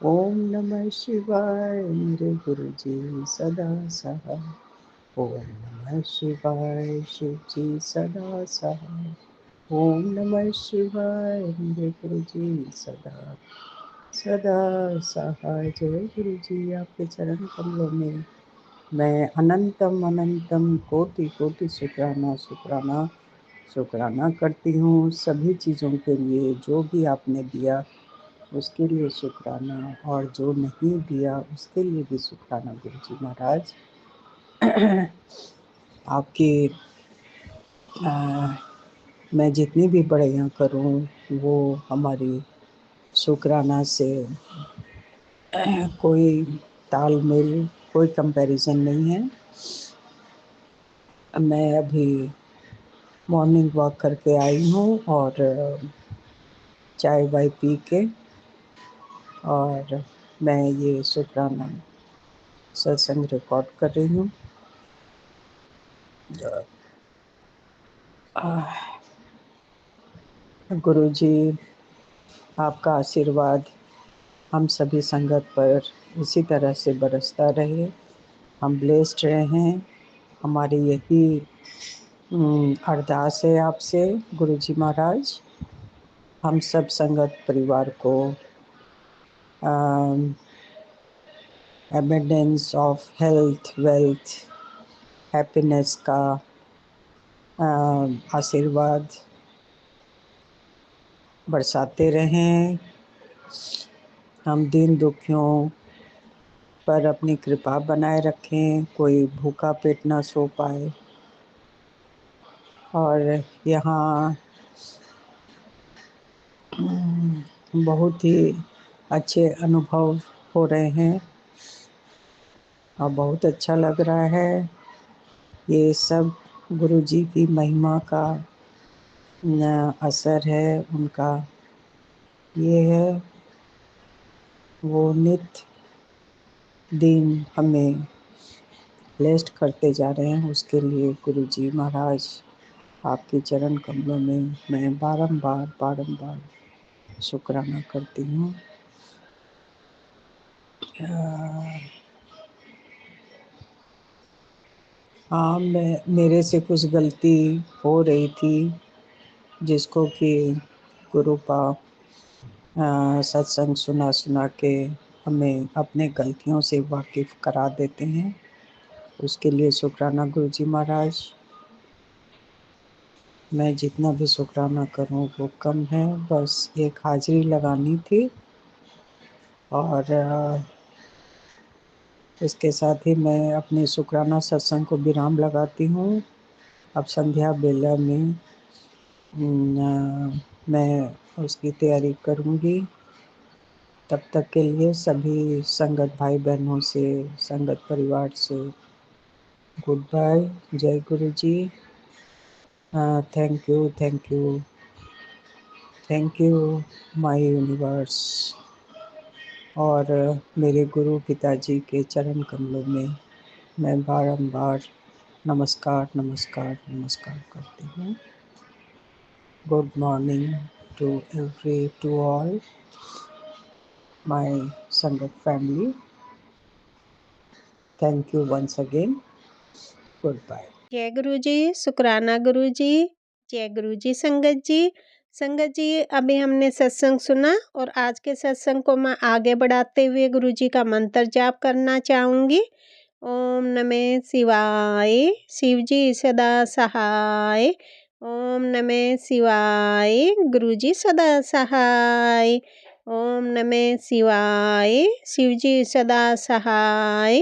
ओम नमः शिवाय मेरे गुरु जी सदा सहाय। ओम नमः शिवाय शिव जी सदा सहाय। ओम नमः शिवाय मेरे गुरु जी सदा सदा सहाय। जय गुरु जी, आपके चरण कमलों में मैं अनंतम अनंतम कोटि कोटि शुक्राना शुक्राना शुक्राना करती हूँ। सभी चीज़ों के लिए जो भी आपने दिया उसके लिए शुक्राना, और जो नहीं दिया उसके लिए भी शुक्राना गुरु जी महाराज। आपकी मैं जितनी भी बड़ाइयाँ करूँ वो हमारी शुक्राना से कोई तालमेल, कोई कंपैरिजन नहीं है। मैं अभी मॉर्निंग वॉक करके आई हूँ और चाय वाय पी के, और मैं ये शुक्राना सत्संग रिकॉर्ड कर रही हूँ। गुरु जी आपका आशीर्वाद हम सभी संगत पर इसी तरह से बरसता रहे, हम ब्लेस्ड रहें। हमारी यही अरदास है आपसे गुरु जी महाराज। हम सब संगत परिवार को abundance of health, wealth, happiness का आशीर्वाद बरसाते रहें। हम दीन दुखियों पर अपनी कृपा बनाए रखें, कोई भूखा पेट ना सो पाए। और यहाँ बहुत ही अच्छे अनुभव हो रहे हैं और बहुत अच्छा लग रहा है। ये सब गुरु जी की महिमा का असर है, उनका ये है। वो नित्य दिन हमें ब्लेस्ड करते जा रहे हैं, उसके लिए गुरु जी महाराज आपके चरण कमलों में मैं बारंबार शुक्राना करती हूँ। हाँ, मेरे से कुछ गलती हो रही थी, जिसको कि गुरु पा सत्संग सुना के हमें अपने गलतियों से वाकिफ करा देते हैं। उसके लिए शुक्राना गुरु जी महाराज। मैं जितना भी शुक्राना करूं वो कम है, बस एक हाजिरी लगानी थी। और इसके साथ ही मैं अपने शुक्राना सत्संग को विराम लगाती हूँ। अब संध्या बेला में मैं उसकी तैयारी करूँगी। तब तक के लिए सभी संगत भाई बहनों से, संगत परिवार से गुड बाय। जय Guru ji. Thank you my universe. और मेरे गुरु पिताजी के चरण कमलों में मैं बारंबार नमस्कार करती हूँ। Good morning to all my संगत family. Thank you once again. Good bye. जय गुरु जी, शुक्राना गुरु जी। जय गुरु जी संगत जी। संगत जी, अभी हमने सत्संग सुना और आज के सत्संग को मैं आगे बढ़ाते हुए गुरु जी का मंत्र जाप करना चाहूँगी। ओम नमः शिवाय, शिव जी सदा सहाय। ओम नमः शिवाय, गुरु जी सदा सहाय। ओम नमः शिवाय, शिव जी सदा सहाय।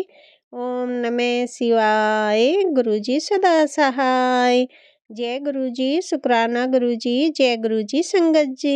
ओम नमः शिवाय, गुरु जी सदा सहाय। जय गुरु जी, शुक्राना गुरु जी। जय गुरु जी संगत जी।